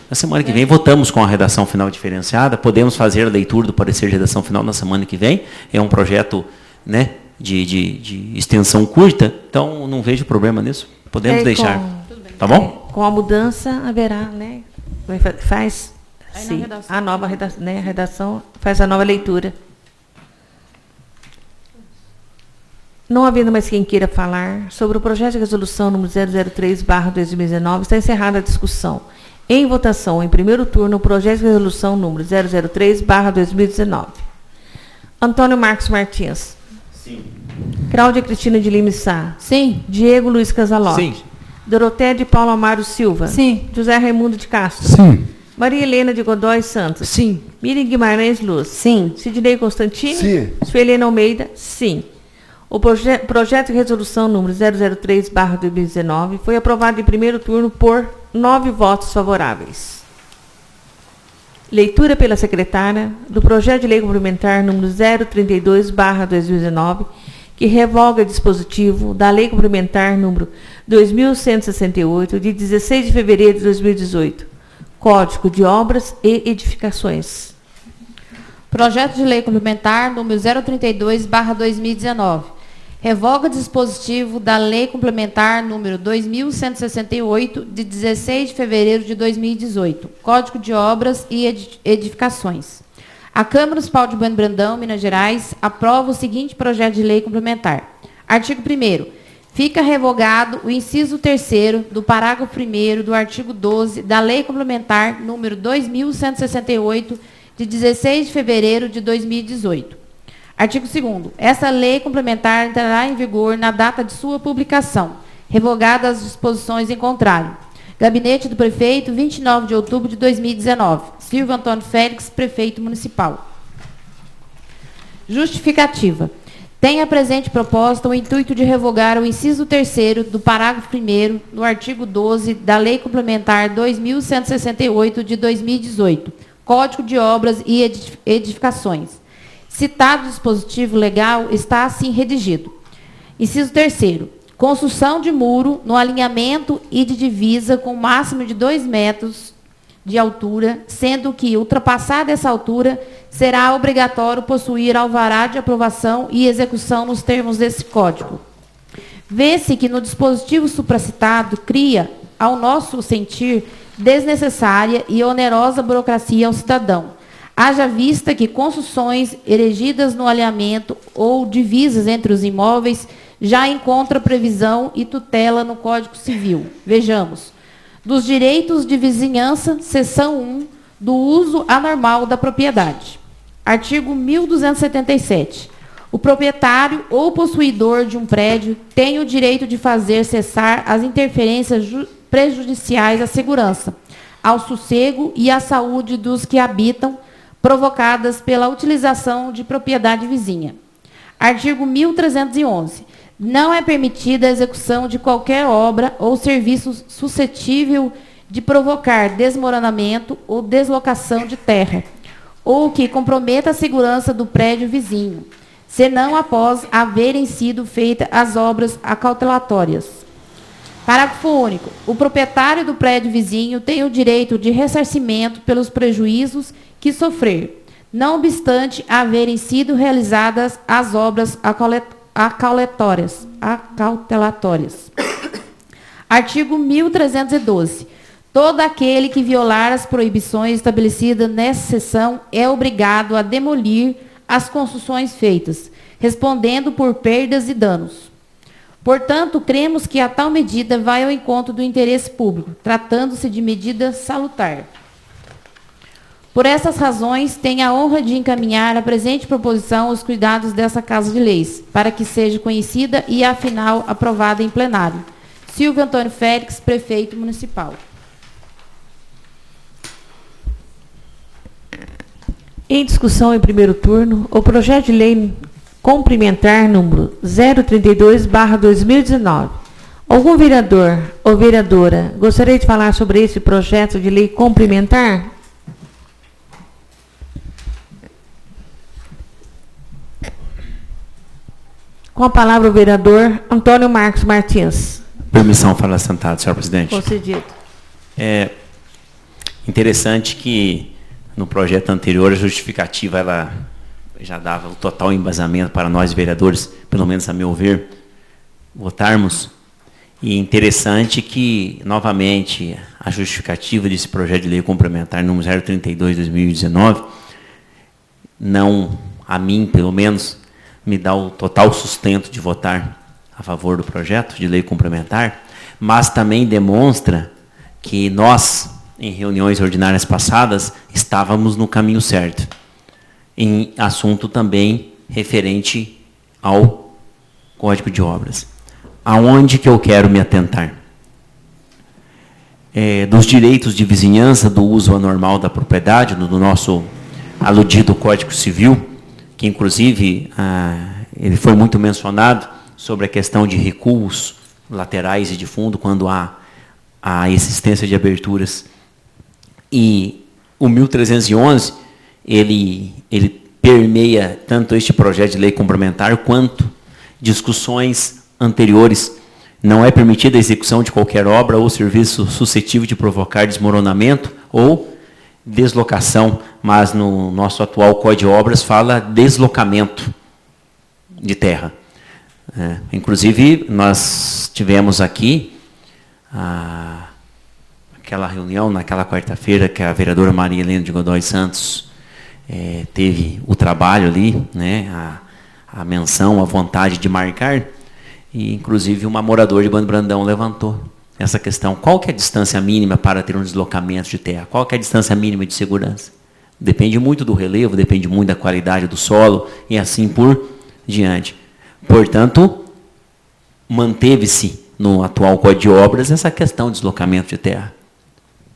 na semana que vem votamos com a redação final diferenciada. Podemos fazer a leitura do parecer de redação final na semana que vem. É um projeto, né, de extensão curta, então não vejo problema nisso. Podemos deixar. Tá bom? Com a mudança haverá, né? Faz sim, a nova redação, né, a redação faz a nova leitura. Não havendo mais quem queira falar sobre o projeto de resolução número 003/2019, está encerrada a discussão. Em votação, em primeiro turno, o projeto de resolução número 003/2019. Antônio Marcos Martins. Sim. Cláudia Cristina de Lima Sá. Sim. Diego Luiz Casalotti. Sim. Dorotéia de Paulo Amaro Silva. Sim. José Raimundo de Castro. Sim. Maria Helena de Godoy Santos. Sim. Miriam Guimarães Luz. Sim. Sidney Constantini. Sim. Suelena Almeida. Sim. O projeto de resolução número 003/2019 foi aprovado em primeiro turno por 9 votos favoráveis. Leitura pela secretária do projeto de lei complementar número 032/2019, que revoga dispositivo da lei complementar número 2168, de 16 de fevereiro de 2018, Código de Obras e Edificações. Projeto de lei complementar número 032/2019. Revoga dispositivo da lei complementar número 2168, de 16 de fevereiro de 2018, Código de Obras e Edificações. A Câmara Municipal de Bueno Brandão, Minas Gerais, aprova o seguinte projeto de lei complementar. Artigo 1º. Fica revogado o inciso 3º do parágrafo 1º do artigo 12 da Lei Complementar número 2168, de 16 de fevereiro de 2018. Artigo 2º. Essa lei complementar entrará em vigor na data de sua publicação, revogadas as disposições em contrário. Gabinete do Prefeito, 29 de outubro de 2019. Silvio Antônio Félix, Prefeito Municipal. Justificativa. Tem a presente proposta o intuito de revogar o inciso 3º do parágrafo 1º do artigo 12 da Lei Complementar 2168 de 2018, Código de Obras e Edificações. Citado dispositivo legal está assim redigido. Inciso 3º. Construção de muro no alinhamento e de divisa com máximo de 2 metros de altura, sendo que, ultrapassada essa altura, será obrigatório possuir alvará de aprovação e execução nos termos desse código. Vê-se que no dispositivo supracitado cria, ao nosso sentir, desnecessária e onerosa burocracia ao cidadão. Haja vista que construções erigidas no alinhamento ou divisas entre os imóveis já encontra previsão e tutela no Código Civil. Vejamos. Dos direitos de vizinhança, seção 1, do uso anormal da propriedade. Artigo 1277. O proprietário ou possuidor de um prédio tem o direito de fazer cessar as interferências prejudiciais à segurança, ao sossego e à saúde dos que habitam, provocadas pela utilização de propriedade vizinha. Artigo 1311. Não é permitida a execução de qualquer obra ou serviço suscetível de provocar desmoronamento ou deslocação de terra, ou que comprometa a segurança do prédio vizinho, senão após haverem sido feitas as obras acautelatórias. Parágrafo único. O proprietário do prédio vizinho tem o direito de ressarcimento pelos prejuízos que sofrer, não obstante haverem sido realizadas as obras acautelatórias. Artigo 1312. Todo aquele que violar as proibições estabelecidas nessa seção é obrigado a demolir as construções feitas, respondendo por perdas e danos. Portanto, cremos que a tal medida vai ao encontro do interesse público, tratando-se de medida salutar. Por essas razões, tenho a honra de encaminhar a presente proposição aos cuidados dessa Casa de Leis, para que seja conhecida e, afinal, aprovada em plenário. Silvio Antônio Félix, Prefeito Municipal. Em discussão em primeiro turno, o projeto de lei complementar número 032/2019. Algum vereador ou vereadora gostaria de falar sobre esse projeto de lei complementar? Com a palavra o vereador Antônio Marcos Martins. Permissão, fala sentado, senhor presidente. Concedido. É interessante que no projeto anterior a justificativa ela já dava o total embasamento para nós vereadores, pelo menos a meu ver, votarmos. E interessante que, novamente, a justificativa desse projeto de lei complementar número 032/2019, não, a mim, pelo menos, me dá o total sustento de votar a favor do projeto de lei complementar, mas também demonstra que nós, em reuniões ordinárias passadas, estávamos no caminho certo, em assunto também referente ao Código de Obras. Aonde que eu quero me atentar? Dos direitos de vizinhança, do uso anormal da propriedade, do nosso aludido Código Civil, que inclusive ele foi muito mencionado sobre a questão de recuos laterais e de fundo, quando há a existência de aberturas. E o 1311, ele permeia tanto este projeto de lei complementar quanto discussões anteriores. Não é permitida a execução de qualquer obra ou serviço suscetível de provocar desmoronamento ou deslocação, mas no nosso atual Código de Obras fala deslocamento de terra. Inclusive, nós tivemos aqui aquela reunião, naquela quarta-feira, que a vereadora Maria Helena de Godoy Santos teve o trabalho ali, né, a menção, a vontade de marcar, e inclusive uma moradora de Bueno Brandão levantou essa questão. Qual que é a distância mínima para ter um deslocamento de terra? Qual que é a distância mínima de segurança? Depende muito do relevo, depende muito da qualidade do solo e assim por diante. Portanto, manteve-se no atual Código de Obras essa questão de deslocamento de terra,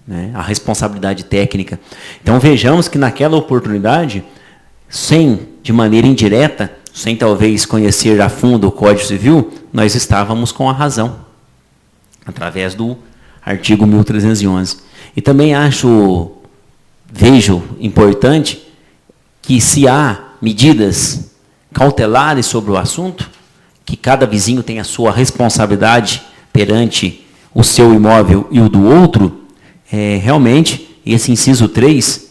né? A responsabilidade técnica. Então vejamos que naquela oportunidade, de maneira indireta, sem talvez conhecer a fundo o Código Civil, nós estávamos com a razão, através do artigo 1311. E também vejo importante que, se há medidas cautelares sobre o assunto, que cada vizinho tem a sua responsabilidade perante o seu imóvel e o do outro, realmente, esse inciso 3,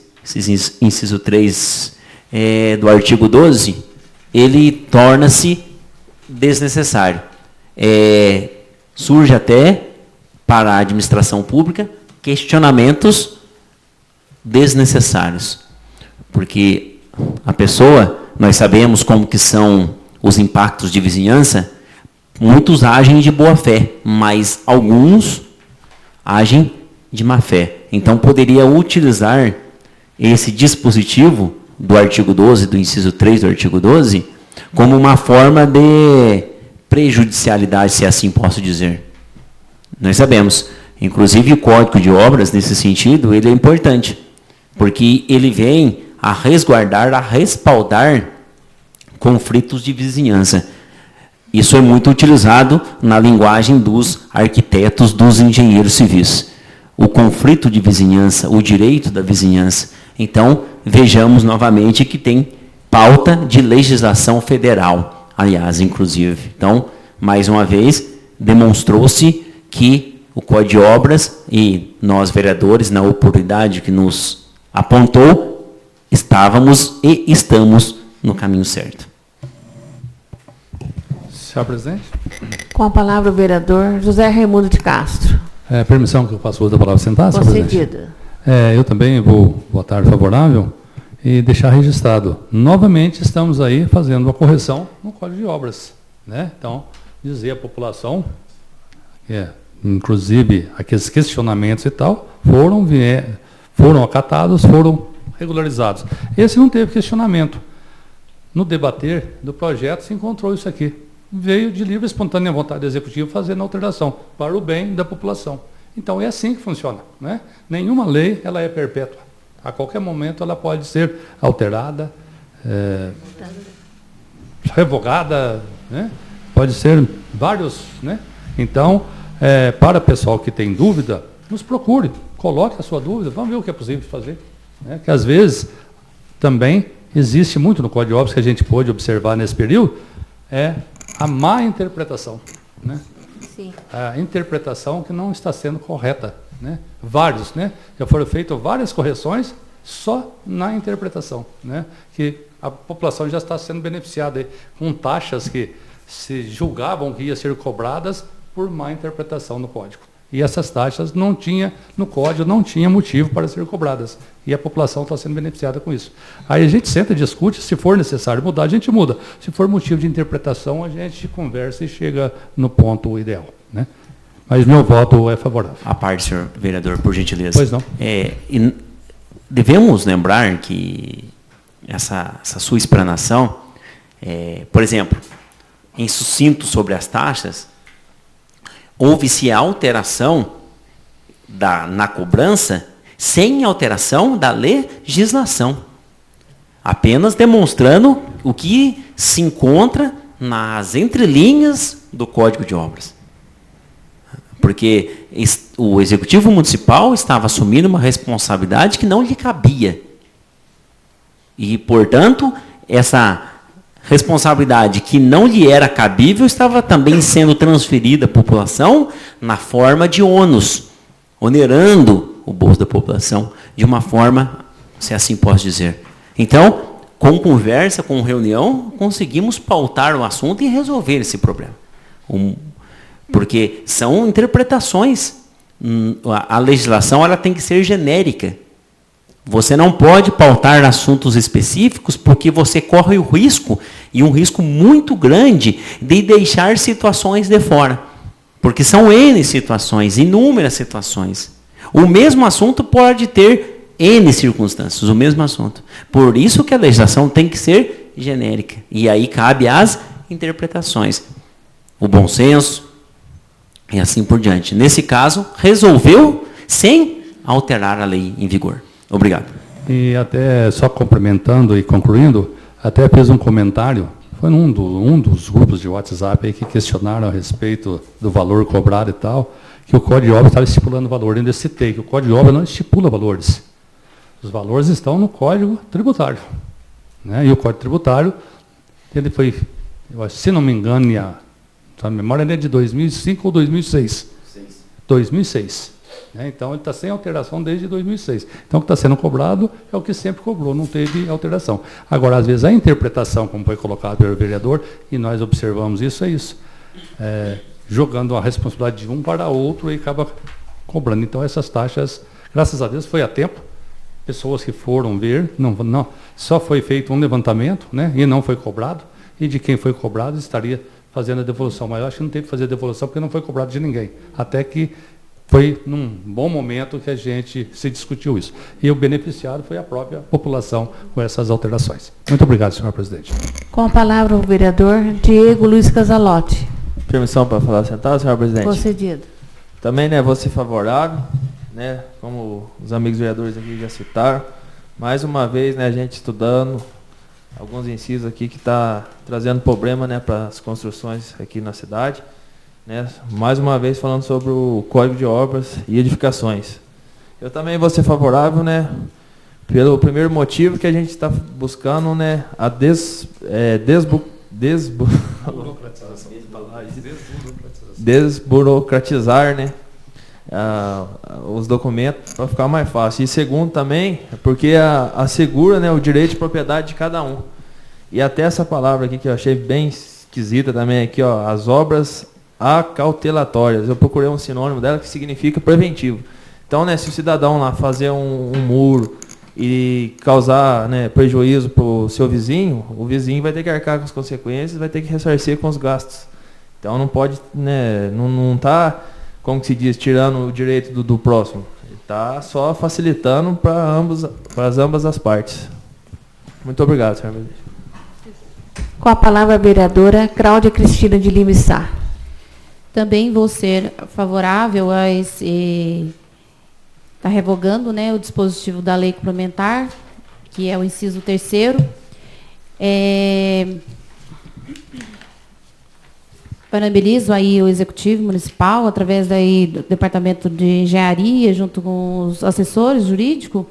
do artigo 12, ele torna-se desnecessário. Surge até, para a administração pública, questionamentos desnecessários. Porque a pessoa, nós sabemos como que são os impactos de vizinhança, muitos agem de boa fé, mas alguns agem de má fé. Então, poderia utilizar esse dispositivo do artigo 12, do inciso 3 do artigo 12, como uma forma de prejudicialidade, se assim posso dizer. Nós sabemos, inclusive o Código de Obras, nesse sentido, ele é importante, porque ele vem a resguardar, a respaldar conflitos de vizinhança. Isso é muito utilizado na linguagem dos arquitetos, dos engenheiros civis. O conflito de vizinhança, o direito da vizinhança, Então, vejamos novamente que tem pauta de legislação federal, aliás, inclusive. Então, mais uma vez, demonstrou-se que o Código de Obras e nós, vereadores, na oportunidade que nos apontou, estávamos e estamos no caminho certo. Senhor presidente. Com a palavra o vereador José Raimundo de Castro. Permissão que eu faça uso da palavra sentada, senhor presidente? Concedida. Eu também vou votar favorável e deixar registrado. Novamente estamos aí fazendo uma correção no Código de Obras, né? Então, dizer à população, inclusive aqueles questionamentos e tal, foram acatados, foram regularizados. Esse não teve questionamento. No debater do projeto se encontrou isso aqui. Veio de livre e espontânea vontade do executivo fazendo alteração para o bem da população. Então é assim que funciona, né? Nenhuma lei ela é perpétua. A qualquer momento ela pode ser alterada, revogada, né? Pode ser vários, né? Então, para o pessoal que tem dúvida, nos procure, coloque a sua dúvida, vamos ver o que é possível fazer, né? Que às vezes também existe muito no Código de Obras que a gente pôde observar nesse período, a má interpretação, né? Sim. A interpretação que não está sendo correta, né? Vários, né? Já foram feitas várias correções só na interpretação, né? Que a população já está sendo beneficiada aí, com taxas que se julgavam que iam ser cobradas por má interpretação no código. E essas taxas no código não tinha motivo para ser cobradas. E a população está sendo beneficiada com isso. Aí a gente senta e discute, se for necessário mudar, a gente muda. Se for motivo de interpretação, a gente conversa e chega no ponto ideal, né? Mas meu voto é favorável. A parte, senhor vereador, por gentileza. Pois não. E devemos lembrar que essa sua explanação, por exemplo, em sucinto sobre as taxas, houve-se alteração na cobrança sem alteração da legislação, apenas demonstrando o que se encontra nas entrelinhas do Código de Obras. Porque o Executivo Municipal estava assumindo uma responsabilidade que não lhe cabia. E, portanto, essa responsabilidade que não lhe era cabível estava também sendo transferida à população na forma de ônus, onerando o bolso da população de uma forma, se assim posso dizer. Então, com conversa, com reunião, conseguimos pautar o assunto e resolver esse problema. Porque são interpretações. A legislação ela tem que ser genérica. Você não pode pautar assuntos específicos porque você corre o risco, e um risco muito grande, de deixar situações de fora. Porque são N situações, inúmeras situações. O mesmo assunto pode ter N circunstâncias, o mesmo assunto. Por isso que a legislação tem que ser genérica. E aí cabe as interpretações. O bom senso e assim por diante. Nesse caso, resolveu sem alterar a lei em vigor. Obrigado. E até só complementando e concluindo, até fiz um comentário, foi um dos grupos de WhatsApp aí que questionaram a respeito do valor cobrado e tal, que o Código de Obras estava estipulando valor. Eu ainda citei que o Código de Obras não estipula valores. Os valores estão no Código Tributário, né? E o Código Tributário, ele foi, se não me engano, a memória é de 2005 ou 2006? 2006. Então, ele está sem alteração desde 2006. Então, o que está sendo cobrado é o que sempre cobrou, não teve alteração. Agora, às vezes, a interpretação, como foi colocado pelo vereador, e nós observamos isso, é isso. Jogando a responsabilidade de um para outro e acaba cobrando. Então, essas taxas, graças a Deus, foi a tempo. Pessoas que foram ver, não, só foi feito um levantamento, né, e não foi cobrado, e de quem foi cobrado estaria fazendo a devolução. Mas eu acho que não teve que fazer a devolução porque não foi cobrado de ninguém. Até que foi num bom momento que a gente se discutiu isso. E o beneficiado foi a própria população com essas alterações. Muito obrigado, senhor presidente. Com a palavra o vereador Diego Luiz Casalotti. Permissão para falar sentado, senhor presidente? Concedido. Também, né, vou ser favorável, né, como os amigos vereadores aqui já citaram. Mais uma vez, né, a gente estudando alguns incisos aqui que está trazendo problema, né, para as construções aqui na cidade. Né, mais uma vez falando sobre o Código de Obras e Edificações. Eu também vou ser favorável, né, Pelo primeiro motivo que a gente está buscando, né, a desburocratizar, né, os documentos para ficar mais fácil. E segundo também, porque assegura, né, o direito de propriedade de cada um. E até essa palavra aqui que eu achei bem esquisita também, aqui, ó, as obras acautelatórias. Eu procurei um sinônimo dela que significa preventivo. Então, né, se o cidadão lá fazer um muro e causar, né, prejuízo para o seu vizinho, o vizinho vai ter que arcar com as consequências, vai ter que ressarcir com os gastos. Então não pode, né, não está, como que se diz, tirando o direito do próximo. Está só facilitando para ambas as partes. Muito obrigado, senhor presidente. Com a palavra a vereadora Cláudia Cristina de Lima Sá. Também vou ser favorável a esse... Está revogando, né, o dispositivo da lei complementar, que é o inciso 3º. Parabenizo aí o Executivo Municipal, através daí do Departamento de Engenharia, junto com os assessores jurídicos,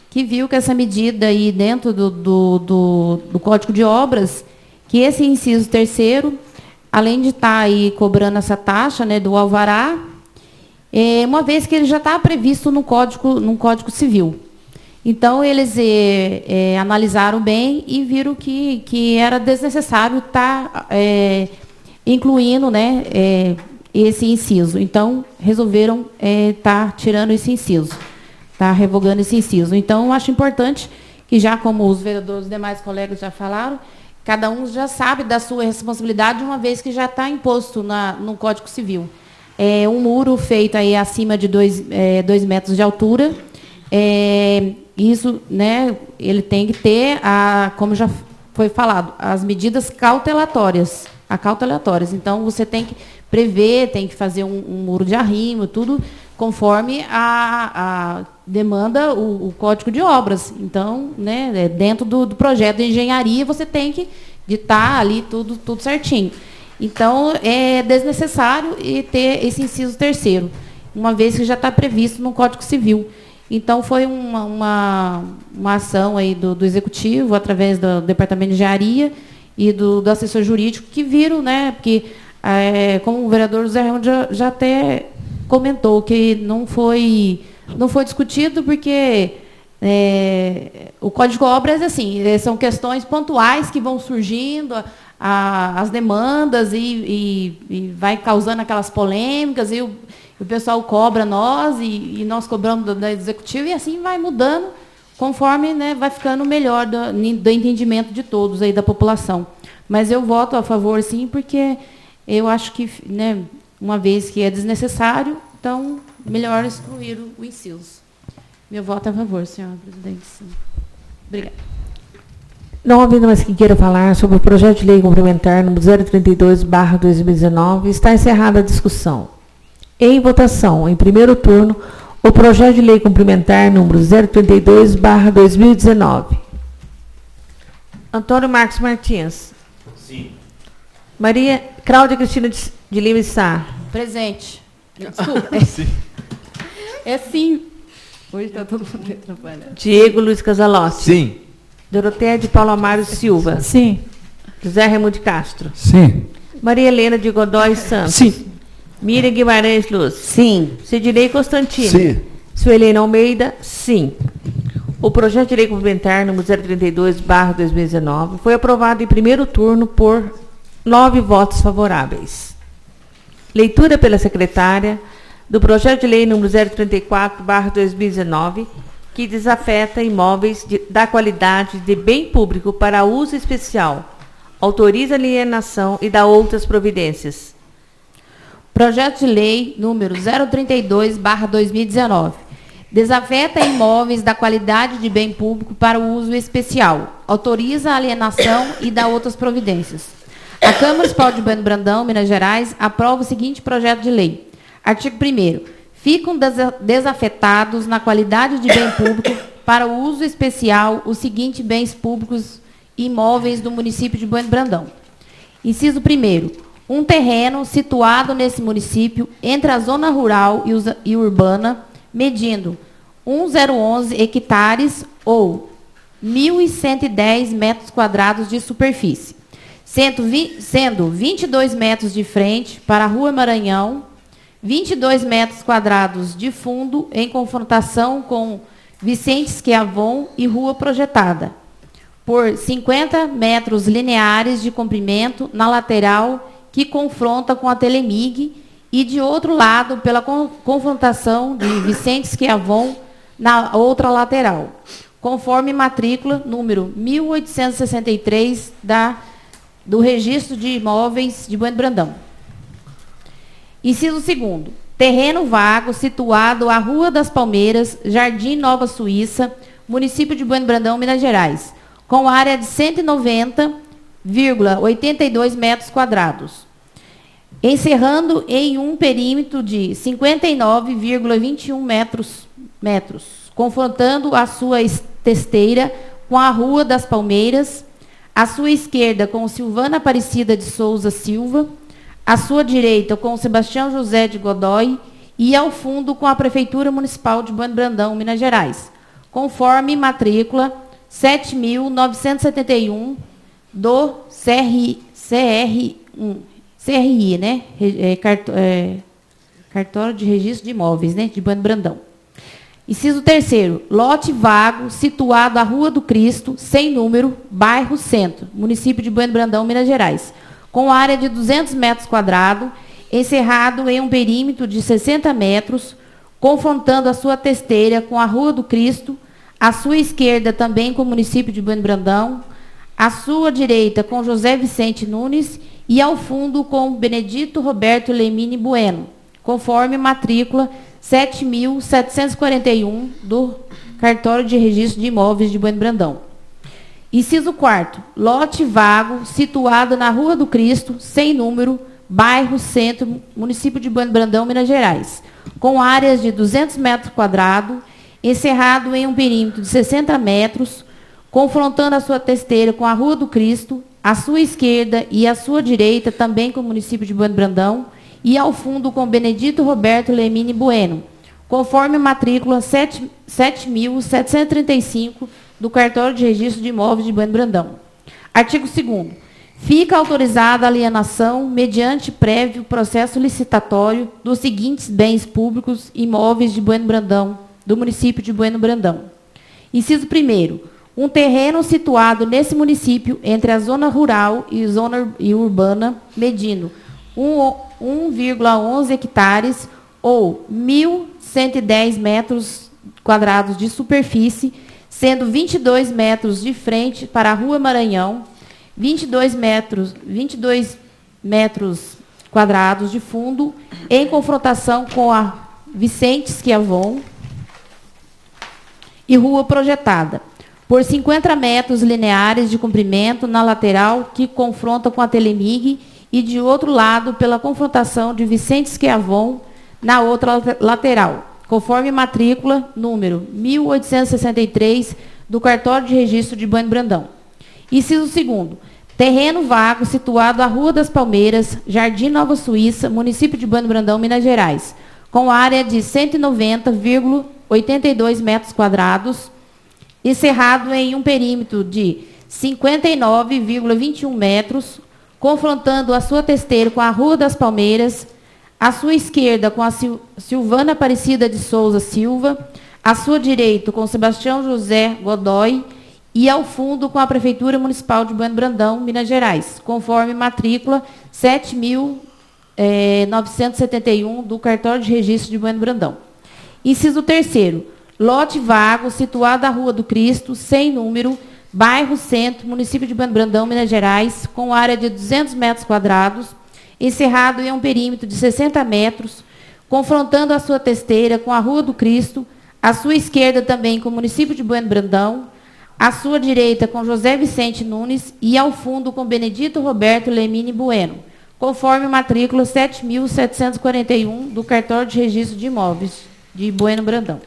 que viu que essa medida aí dentro do Código de Obras, que esse inciso 3º, além de estar aí cobrando essa taxa, né, do alvará, uma vez que ele já está previsto no Código Civil. Então, eles analisaram bem e viram que era desnecessário estar incluindo, né, esse inciso. Então, resolveram estar tirando esse inciso, estar revogando esse inciso. Então, eu acho importante que, já como os vereadores e demais colegas já falaram, cada um já sabe da sua responsabilidade, uma vez que já está imposto no Código Civil. Um muro feito aí acima de 2 metros de altura. Isso, né, ele tem que ter, como já foi falado, as medidas cautelatórias. Então, você tem que prever, tem que fazer um muro de arrimo, tudo conforme a demanda o Código de Obras. Então, né, dentro do projeto de engenharia, você tem que ditar ali tudo certinho. Então, é desnecessário ter esse inciso 3º, uma vez que já está previsto no Código Civil. Então, foi uma ação aí do Executivo, através do Departamento de Engenharia e do assessor jurídico, que viram, né, porque, como o vereador José Raimundo já até comentou, que não foi discutido, porque o Código de Obras, assim, são questões pontuais que vão surgindo, as demandas e vai causando aquelas polêmicas, e o pessoal cobra nós, e nós cobramos do Executivo, e assim vai mudando, conforme, né, vai ficando melhor do entendimento de todos aí da população. Mas eu voto a favor, sim, porque eu acho que, né, uma vez que é desnecessário, então, melhor excluir o inciso. Meu voto é a favor, senhora presidente. Sim. Obrigada. Não havendo mais que queira falar sobre o projeto de lei complementar número 032/2019, está encerrada a discussão. Em votação, em primeiro turno, o projeto de lei complementar número 032/2019. Antônio Marcos Martins. Sim. Maria Cláudia Cristina de Lima Sá. Presente. Desculpa. Sim. Sim. Hoje está todo mundo atrapalhando. Diego Luiz Casalossi. Sim. Doroteia de Paulo Amaro Silva. Sim. José Raimundo de Castro. Sim. Maria Helena de Godoy Santos. Sim. Miriam Guimarães Luz. Sim. Sidney Constantino. Sim. Suelena Almeida. Sim. O projeto de lei complementar número 032/2019 foi aprovado em primeiro turno por 9 votos favoráveis. Leitura pela secretária do projeto de lei número 034/2019, que desafeta imóveis da qualidade de bem público para uso especial, autoriza alienação e dá outras providências. Projeto de lei número 032/2019. Desafeta imóveis da qualidade de bem público para o uso especial, autoriza a alienação e dá outras providências. A Câmara Municipal de Bueno Brandão, Minas Gerais, aprova o seguinte projeto de lei. Artigo 1º. Ficam desafetados na qualidade de bem público para o uso especial os seguintes bens públicos e imóveis do município de Bueno Brandão. Inciso 1º. Um terreno situado nesse município entre a zona rural e urbana, medindo 1.011 hectares ou 1.110 metros quadrados de superfície, sendo 22 metros de frente para a Rua Maranhão, 22 metros quadrados de fundo em confrontação com Vicente Schiavon e Rua Projetada, por 50 metros lineares de comprimento na lateral que confronta com a Telemig e, de outro lado, pela confrontação de Vicente Schiavon na outra lateral, conforme matrícula número 1863 do Registro de Imóveis de Bueno Brandão. Inciso 2º. Terreno vago situado à Rua das Palmeiras, Jardim Nova Suíça, município de Bueno Brandão, Minas Gerais, com área de 190,82 metros quadrados, encerrando em um perímetro de 59,21 metros, confrontando a sua testeira com a Rua das Palmeiras, à sua esquerda com Silvana Aparecida de Souza Silva, à sua direita com Sebastião José de Godoy e ao fundo com a Prefeitura Municipal de Bueno Brandão, Minas Gerais, conforme matrícula 7.971 do CRI, né? Cartório de Registro de Imóveis, né? De Bueno Brandão. Inciso 3º, lote vago situado à Rua do Cristo, sem número, bairro Centro, município de Bueno Brandão, Minas Gerais, com área de 200 metros quadrados, encerrado em um perímetro de 60 metros, confrontando a sua testeira com a Rua do Cristo, à sua esquerda também com o município de Bueno Brandão, à sua direita com José Vicente Nunes e ao fundo com Benedito Roberto Lemini Bueno, conforme matrícula 7.741 do Cartório de Registro de Imóveis de Bueno Brandão. Inciso 4º, lote vago situado na Rua do Cristo, sem número, bairro Centro, município de Bueno Brandão, Minas Gerais, com áreas de 200 metros quadrados, encerrado em um perímetro de 60 metros, confrontando a sua testeira com a Rua do Cristo, à sua esquerda e à sua direita também com o município de Bueno Brandão, e ao fundo com Benedito Roberto Lemini Bueno, conforme matrícula 7.735 do Cartório de Registro de Imóveis de Bueno Brandão. Artigo 2º. Fica autorizada a alienação, mediante prévio processo licitatório, dos seguintes bens públicos imóveis de Bueno Brandão, do município de Bueno Brandão. Inciso 1º. Um terreno situado nesse município, entre a zona rural e zona urbana, medindo 1,11 hectares ou 1.110 metros quadrados de superfície, sendo 22 metros de frente para a Rua Maranhão, 22 metros quadrados de fundo, em confrontação com a Vicente Schiavon e Rua Projetada, por 50 metros lineares de comprimento na lateral que confronta com a Telemig e, de outro lado, pela confrontação de Vicente Schiavon na outra lateral, conforme matrícula número 1863 do Cartório de Registro de Bueno Brandão. Inciso 2º. Terreno vago situado à Rua das Palmeiras, Jardim Nova Suíça, município de Bueno Brandão, Minas Gerais, com área de 190,82 metros quadrados, encerrado em um perímetro de 59,21 metros, confrontando a sua testeira com a Rua das Palmeiras, à sua esquerda com a Silvana Aparecida de Souza Silva, à sua direita com Sebastião José Godoy e ao fundo com a Prefeitura Municipal de Bueno Brandão, Minas Gerais, conforme matrícula 7.971 do Cartório de Registro de Bueno Brandão. Inciso 3º. Lote vago situado à Rua do Cristo, sem número, bairro Centro, município de Bueno Brandão, Minas Gerais, com área de 200 metros quadrados, encerrado em um perímetro de 60 metros, confrontando a sua testeira com a Rua do Cristo, à sua esquerda também com o município de Bueno Brandão, à sua direita com José Vicente Nunes e ao fundo com Benedito Roberto Lemini Bueno, conforme matrícula 7.741 do Cartório de Registro de Imóveis de Bueno Brandão.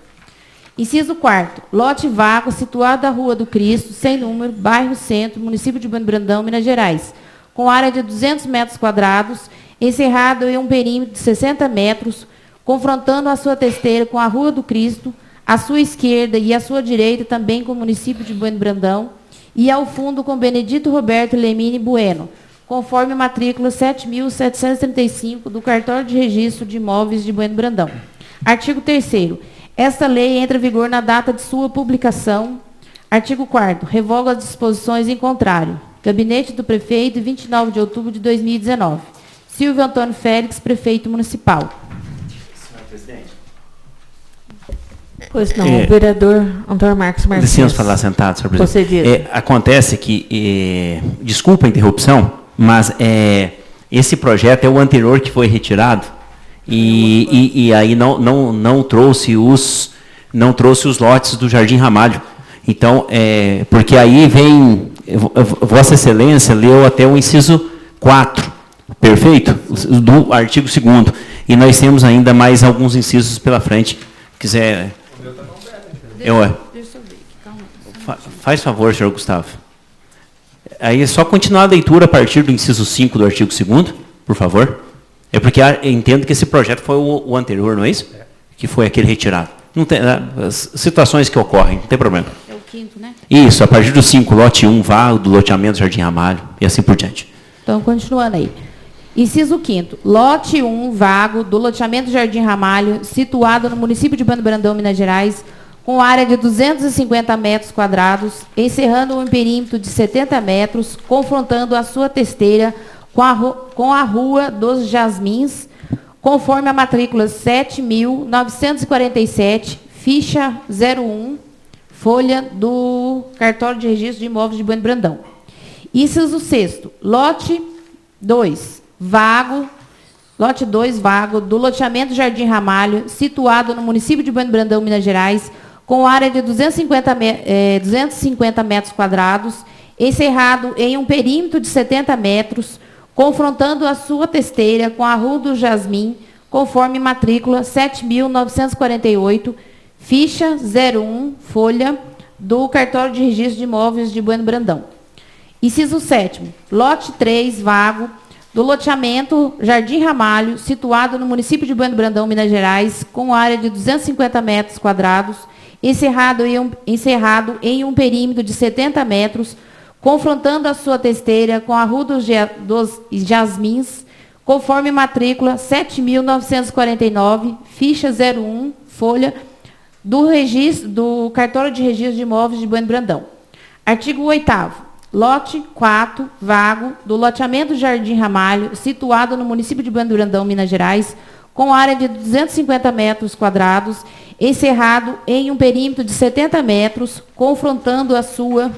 Inciso 4º. Lote vago situado à Rua do Cristo, sem número, bairro Centro, município de Bueno Brandão, Minas Gerais, com área de 200 metros quadrados, encerrado em um perímetro de 60 metros, confrontando a sua testeira com a Rua do Cristo, à sua esquerda e à sua direita também com o município de Bueno Brandão, e ao fundo com Benedito Roberto Lemini Bueno, conforme a matrícula 7.735 do Cartório de Registro de Imóveis de Bueno Brandão. Artigo 3º. Esta lei entra em vigor na data de sua publicação. Artigo 4º. Revoga as disposições em contrário. Gabinete do Prefeito, 29 de outubro de 2019. Silvio Antônio Félix, Prefeito Municipal. Senhor presidente. Pois não, o vereador Antônio Marcos Martins. Licença falar sentado, senhor presidente. Procedido. Acontece que, desculpa a interrupção, mas esse projeto é o anterior que foi retirado e aí não trouxe os lotes do Jardim Ramalho. Então, porque aí vem, Vossa Excelência leu até o inciso 4, perfeito? Do artigo 2º. E nós temos ainda mais alguns incisos pela frente. Quiser... Deixa eu ver aqui, calma. Faz favor, senhor Gustavo. Aí é só continuar a leitura a partir do inciso 5 do artigo 2º, por favor. É porque eu entendo que esse projeto foi o anterior, não é isso? Que foi aquele retirado. Não tem, as situações que ocorrem, não tem problema. É o 5º, né? Isso, a partir do 5, lote 1, vago, do loteamento Jardim Ramalho, e assim por diante. Então, continuando aí. Inciso 5º. Lote 1, vago, do loteamento Jardim Ramalho, situado no município de Bueno Brandão, Minas Gerais, com área de 250 metros quadrados, encerrando um perímetro de 70 metros, confrontando a sua testeira com a Rua dos Jasmins, conforme a matrícula 7.947, ficha 01, folha do Cartório de Registro de Imóveis de Bueno Brandão. Inciso 6º. Lote 2, vago, do loteamento Jardim Ramalho, situado no município de Bueno Brandão, Minas Gerais, com área de 250 metros quadrados, encerrado em um perímetro de 70 metros, confrontando a sua testeira com a Rua do Jasmim, conforme matrícula 7.948, ficha 01, folha do Cartório de Registro de Imóveis de Bueno Brandão. Inciso 7º. Lote 3, vago, do loteamento Jardim Ramalho, situado no município de Bueno Brandão, Minas Gerais, com área de 250 metros quadrados, encerrado em um perímetro de 70 metros, confrontando a sua testeira com a Rua dos Jasmins, conforme matrícula 7.949, ficha 01, folha do Cartório de Registro de Imóveis de Bueno Brandão. Artigo 8º. Lote 4, vago, do loteamento Jardim Ramalho, situado no município de Bueno Brandão, Minas Gerais, com área de 250 metros quadrados, encerrado em um perímetro de 70 metros, confrontando a sua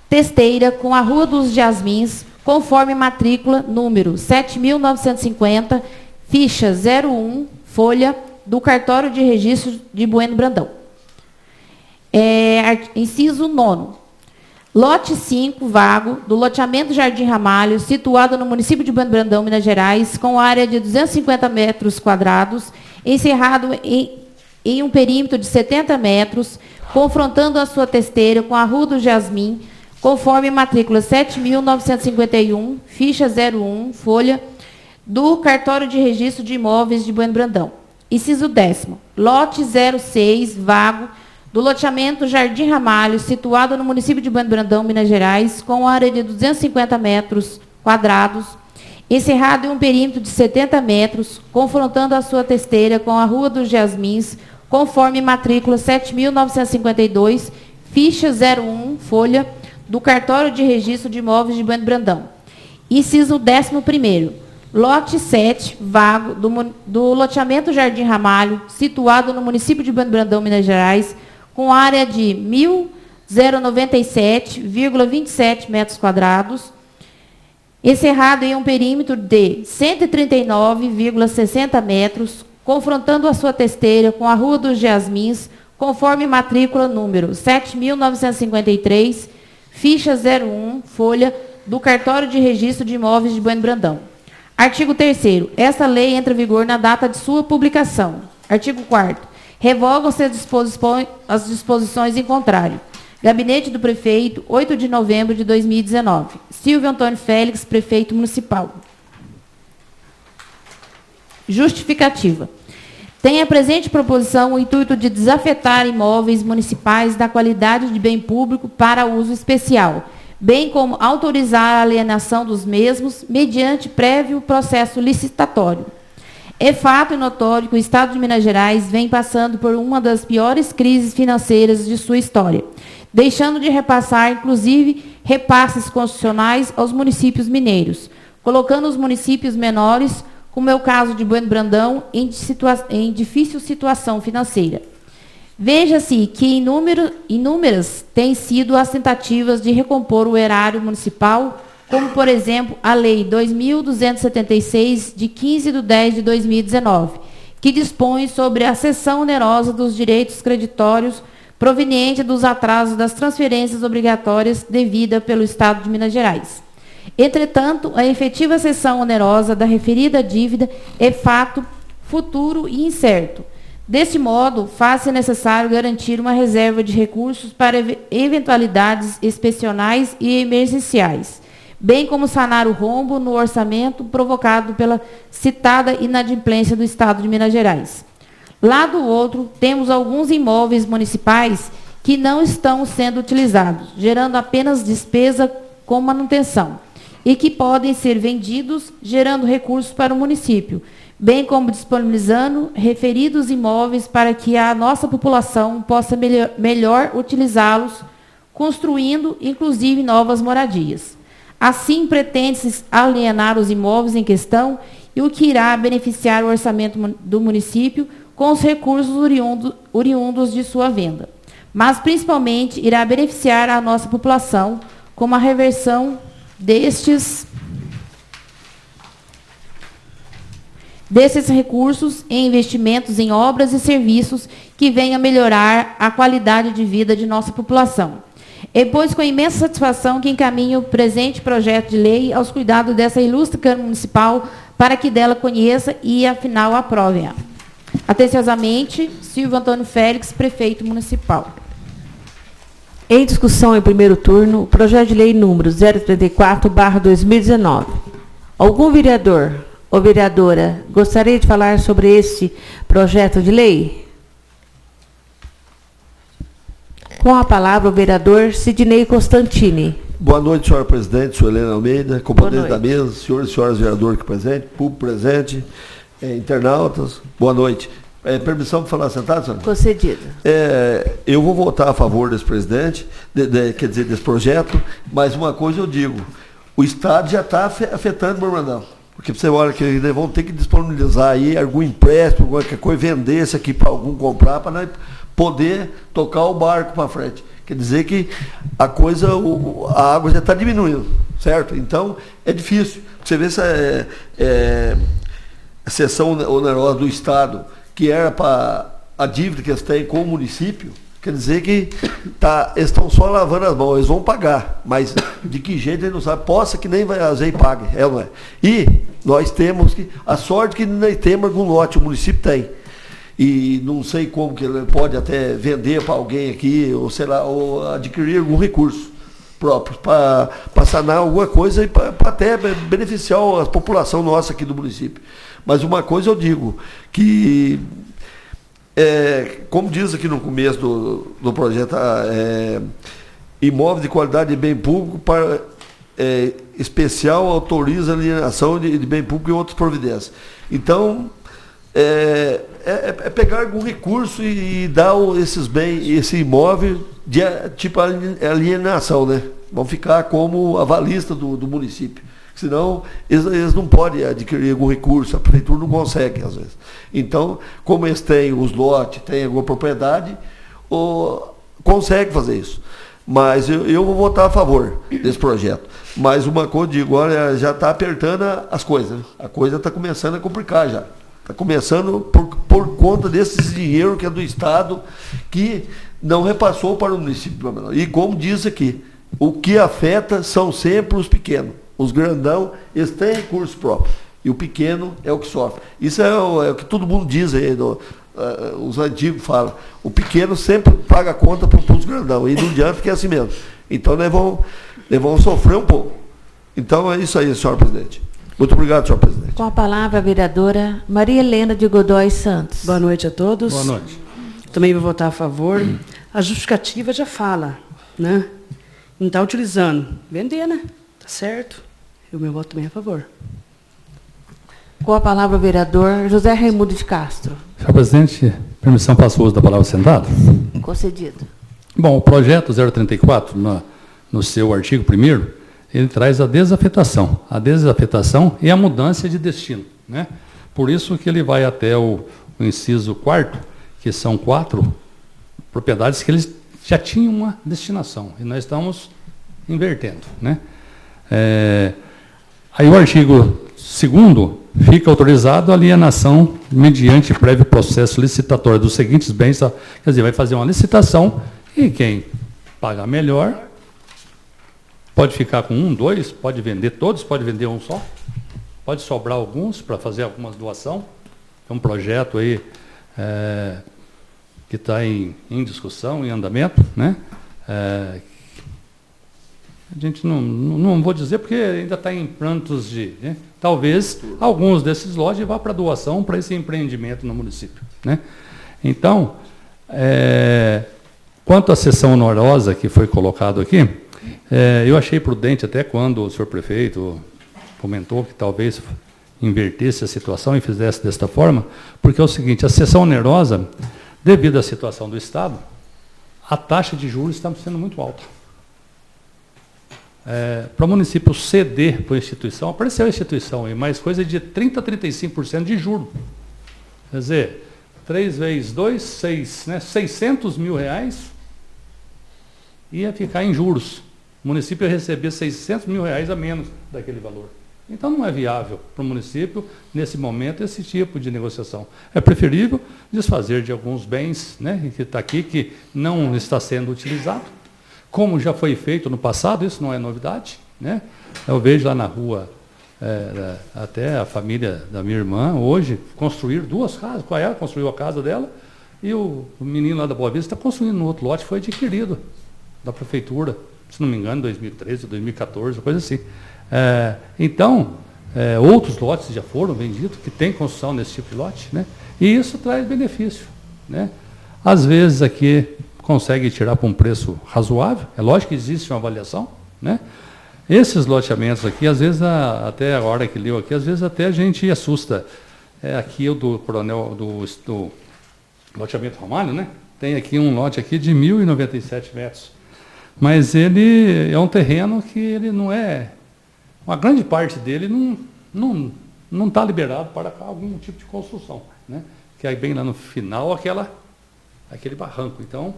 testeira com a Rua dos Jasmins, conforme matrícula número 7.950, ficha 01, folha do Cartório de Registro de Bueno Brandão. Inciso 9º. Lote 5, vago, do loteamento Jardim Ramalho, situado no município de Bueno Brandão, Minas Gerais, com área de 250 metros quadrados, encerrado em um perímetro de 70 metros, confrontando a sua testeira com a Rua do Jasmim, conforme matrícula 7.951, ficha 01, folha do Cartório de Registro de Imóveis de Bueno Brandão. Inciso 10º. Lote 06, vago, do loteamento Jardim Ramalho, situado no município de Bueno Brandão, Minas Gerais, com área de 250 metros quadrados, encerrado em um perímetro de 70 metros, confrontando a sua testeira com a Rua dos Jasmins, conforme matrícula 7.952, ficha 01, folha do Cartório de Registro de Imóveis de Bueno Brandão. Inciso 11º. Lote 7, vago, do loteamento Jardim Ramalho, situado no município de Bueno Brandão, Minas Gerais, com área de 1.097,27 metros quadrados, encerrado em um perímetro de 139,60 metros, confrontando a sua testeira com a Rua dos Jasmins, conforme matrícula número 7.953, ficha 01, folha do Cartório de Registro de Imóveis de Bueno Brandão. Artigo 3º. Esta lei entra em vigor na data de sua publicação. Artigo 4º. Revogam-se as disposições em contrário. Gabinete do Prefeito, 8 de novembro de 2019. Silvio Antônio Félix, Prefeito Municipal. Justificativa. Tem a presente proposição o intuito de desafetar imóveis municipais da qualidade de bem público para uso especial, bem como autorizar a alienação dos mesmos mediante prévio processo licitatório. É fato e notório que o Estado de Minas Gerais vem passando por uma das piores crises financeiras de sua história, deixando de repassar, inclusive, repasses constitucionais aos municípios mineiros, colocando os municípios menores, como é o caso de Bueno Brandão, em difícil situação financeira. Veja-se que inúmeras têm sido as tentativas de recompor o erário municipal, como, por exemplo, a Lei 2.276, de 15 de 10 de 2019, que dispõe sobre a cessão onerosa dos direitos creditórios proveniente dos atrasos das transferências obrigatórias devida pelo Estado de Minas Gerais. Entretanto, a efetiva cessão onerosa da referida dívida é fato futuro e incerto. Deste modo, faz-se necessário garantir uma reserva de recursos para eventualidades excepcionais e emergenciais, bem como sanar o rombo no orçamento provocado pela citada inadimplência do Estado de Minas Gerais. Lá do outro, temos alguns imóveis municipais que não estão sendo utilizados, gerando apenas despesa com manutenção, e que podem ser vendidos, gerando recursos para o município, bem como disponibilizando referidos imóveis para que a nossa população possa melhor utilizá-los, construindo, inclusive, novas moradias. Assim, pretende-se alienar os imóveis em questão, e o que irá beneficiar o orçamento do município com os recursos oriundos de sua venda. Mas, principalmente, irá beneficiar a nossa população com a reversão desses recursos em investimentos em obras e serviços que venham a melhorar a qualidade de vida de nossa população. É, pois, com imensa satisfação que encaminho o presente projeto de lei aos cuidados dessa ilustre Câmara Municipal para que dela conheça e, afinal, aprove-a. Atenciosamente, Silvio Antônio Félix, Prefeito Municipal. Em discussão em primeiro turno, o projeto de lei número 034/2019. Algum vereador ou vereadora gostaria de falar sobre este projeto de lei? Com a palavra o vereador Sidnei Constantini. Boa noite, senhora presidente, senhora Helena Almeida, componente da mesa, senhores e senhoras vereadores aqui presentes, público presente, internautas, boa noite. Permissão para falar sentado, senhora? Concedido. Eu vou votar a favor desse presidente, desse projeto, mas uma coisa eu digo, o Estado já está afetando o Brandão. Porque você olha que eles vão ter que disponibilizar aí algum empréstimo, qualquer coisa, vender isso aqui para algum comprar, para nós poder tocar o barco para frente. Quer dizer que a coisa, a água já está diminuindo, certo? Então, é difícil. Você vê essa a cessão onerosa do Estado, que era para a dívida que eles têm com o município, quer dizer que eles estão só lavando as mãos, eles vão pagar, mas de que jeito eles não sabem, possa que nem vai fazer e pague, não é? E nós temos a sorte que nós temos algum lote, o município tem, e não sei como que ele pode até vender para alguém aqui, ou sei lá, ou adquirir algum recurso próprio para sanar alguma coisa e para até beneficiar a população nossa aqui do município. Mas uma coisa eu digo, que como diz aqui no começo do projeto, imóvel de qualidade de bem público para especial autoriza a alienação de bem público e outras providências. Então, pegar algum recurso e dar esses bens, esse imóvel de tipo alienação, né? Vão ficar como avalista do município. Senão, eles não podem adquirir algum recurso, a prefeitura não consegue, às vezes. Então, como eles têm os lotes, têm alguma propriedade, consegue fazer isso. Mas eu vou votar a favor desse projeto. Mas uma coisa, digo, olha, já está apertando as coisas. Né? A coisa está começando a complicar já. Está começando por conta desse dinheiro que é do Estado, que não repassou para o município. E como diz aqui, o que afeta são sempre os pequenos. Os grandão, eles têm recurso próprio. E o pequeno é o que sofre. Isso é o que todo mundo diz aí, os antigos falam. O pequeno sempre paga a conta para os grandão. E não adianta que é assim mesmo. Então, nós vamos sofrer um pouco. Então, é isso aí, senhor presidente. Muito obrigado, senhor presidente. Com a palavra, a vereadora Maria Helena de Godoy Santos. Boa noite a todos. Boa noite. Também vou votar a favor. A justificativa já fala, né? Não está utilizando. Vender, né? Tá certo. E o meu voto também é a favor. Com a palavra, o vereador José Raimundo de Castro. Senhor presidente, permissão para o uso da palavra sentado? Concedido. Bom, o projeto 034, no seu artigo 1º, ele traz a desafetação. A desafetação e a mudança de destino, né? Por isso que ele vai até o inciso 4º, que são 4 propriedades que eles já tinham uma destinação, e nós estamos invertendo, né? Aí o artigo 2º fica autorizado a alienação mediante prévio processo licitatório dos seguintes bens, quer dizer, vai fazer uma licitação e quem pagar melhor pode ficar com 1, 2, pode vender todos, pode vender um só, pode sobrar alguns para fazer algumas doação. É um projeto aí que está em discussão, em andamento, né? A gente não vou dizer porque ainda está em prantos de... Né? Talvez alguns desses lotes vá para doação para esse empreendimento no município, né? Então, quanto à sessão honorosa que foi colocado aqui, eu achei prudente até quando o senhor prefeito comentou que talvez invertesse a situação e fizesse desta forma, porque é o seguinte, a sessão onerosa, devido à situação do Estado, a taxa de juros está sendo muito alta. Para o município ceder para a instituição, apareceu a instituição aí, mas coisa de 30% a 35% de juro. Quer dizer, 3 vezes 2, 6, né, 600 mil reais ia ficar em juros. O município ia receber 600 mil reais a menos daquele valor. Então não é viável para o município, nesse momento, esse tipo de negociação. É preferível desfazer de alguns bens, né, que está aqui, que não está sendo utilizado. Como já foi feito no passado, isso não é novidade, né? Eu vejo lá na rua, até a família da minha irmã, hoje, construir 2 casas. Com ela, construiu a casa dela, e o menino lá da Boa Vista está construindo no outro lote, foi adquirido da prefeitura, se não me engano, em 2013, 2014, coisa assim. Então, outros lotes já foram vendidos, que tem construção nesse tipo de lote, né? E isso traz benefício, né? Às vezes aqui consegue tirar por um preço razoável, é lógico que existe uma avaliação, né? Esses loteamentos aqui, às vezes, até a hora que leu aqui, às vezes até a gente assusta. Aqui o do coronel, do loteamento Ramalho, né? Tem aqui um lote aqui de 1.097 metros. Mas ele é um terreno que ele não é... Uma grande parte dele não está liberado para algum tipo de construção, né? Que aí bem lá no final, aquele barranco. Então,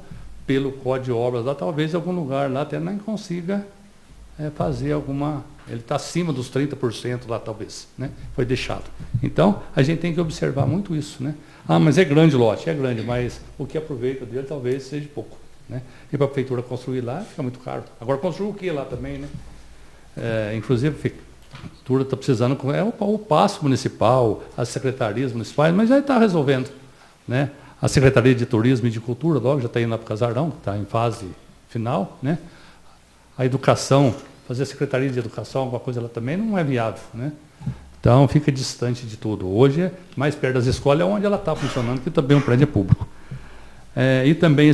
pelo Código de Obras lá, talvez em algum lugar lá até nem consiga fazer alguma... Ele está acima dos 30% lá, talvez, né? Foi deixado. Então, a gente tem que observar muito isso, né? Mas é grande o lote, é grande, mas o que aproveita dele talvez seja pouco, né? E para a prefeitura construir lá, fica muito caro. Agora, construir o que lá também, né? Inclusive, a prefeitura está precisando... o passo municipal, as secretarias municipais, mas já está resolvendo, né? A Secretaria de Turismo e de Cultura, logo já está indo lá para o Casarão, que está em fase final, né? A educação, fazer a Secretaria de Educação, alguma coisa lá também não é viável, né? Então, fica distante de tudo. Hoje, mais perto das escolas é onde ela está funcionando, que também é um prédio público. E também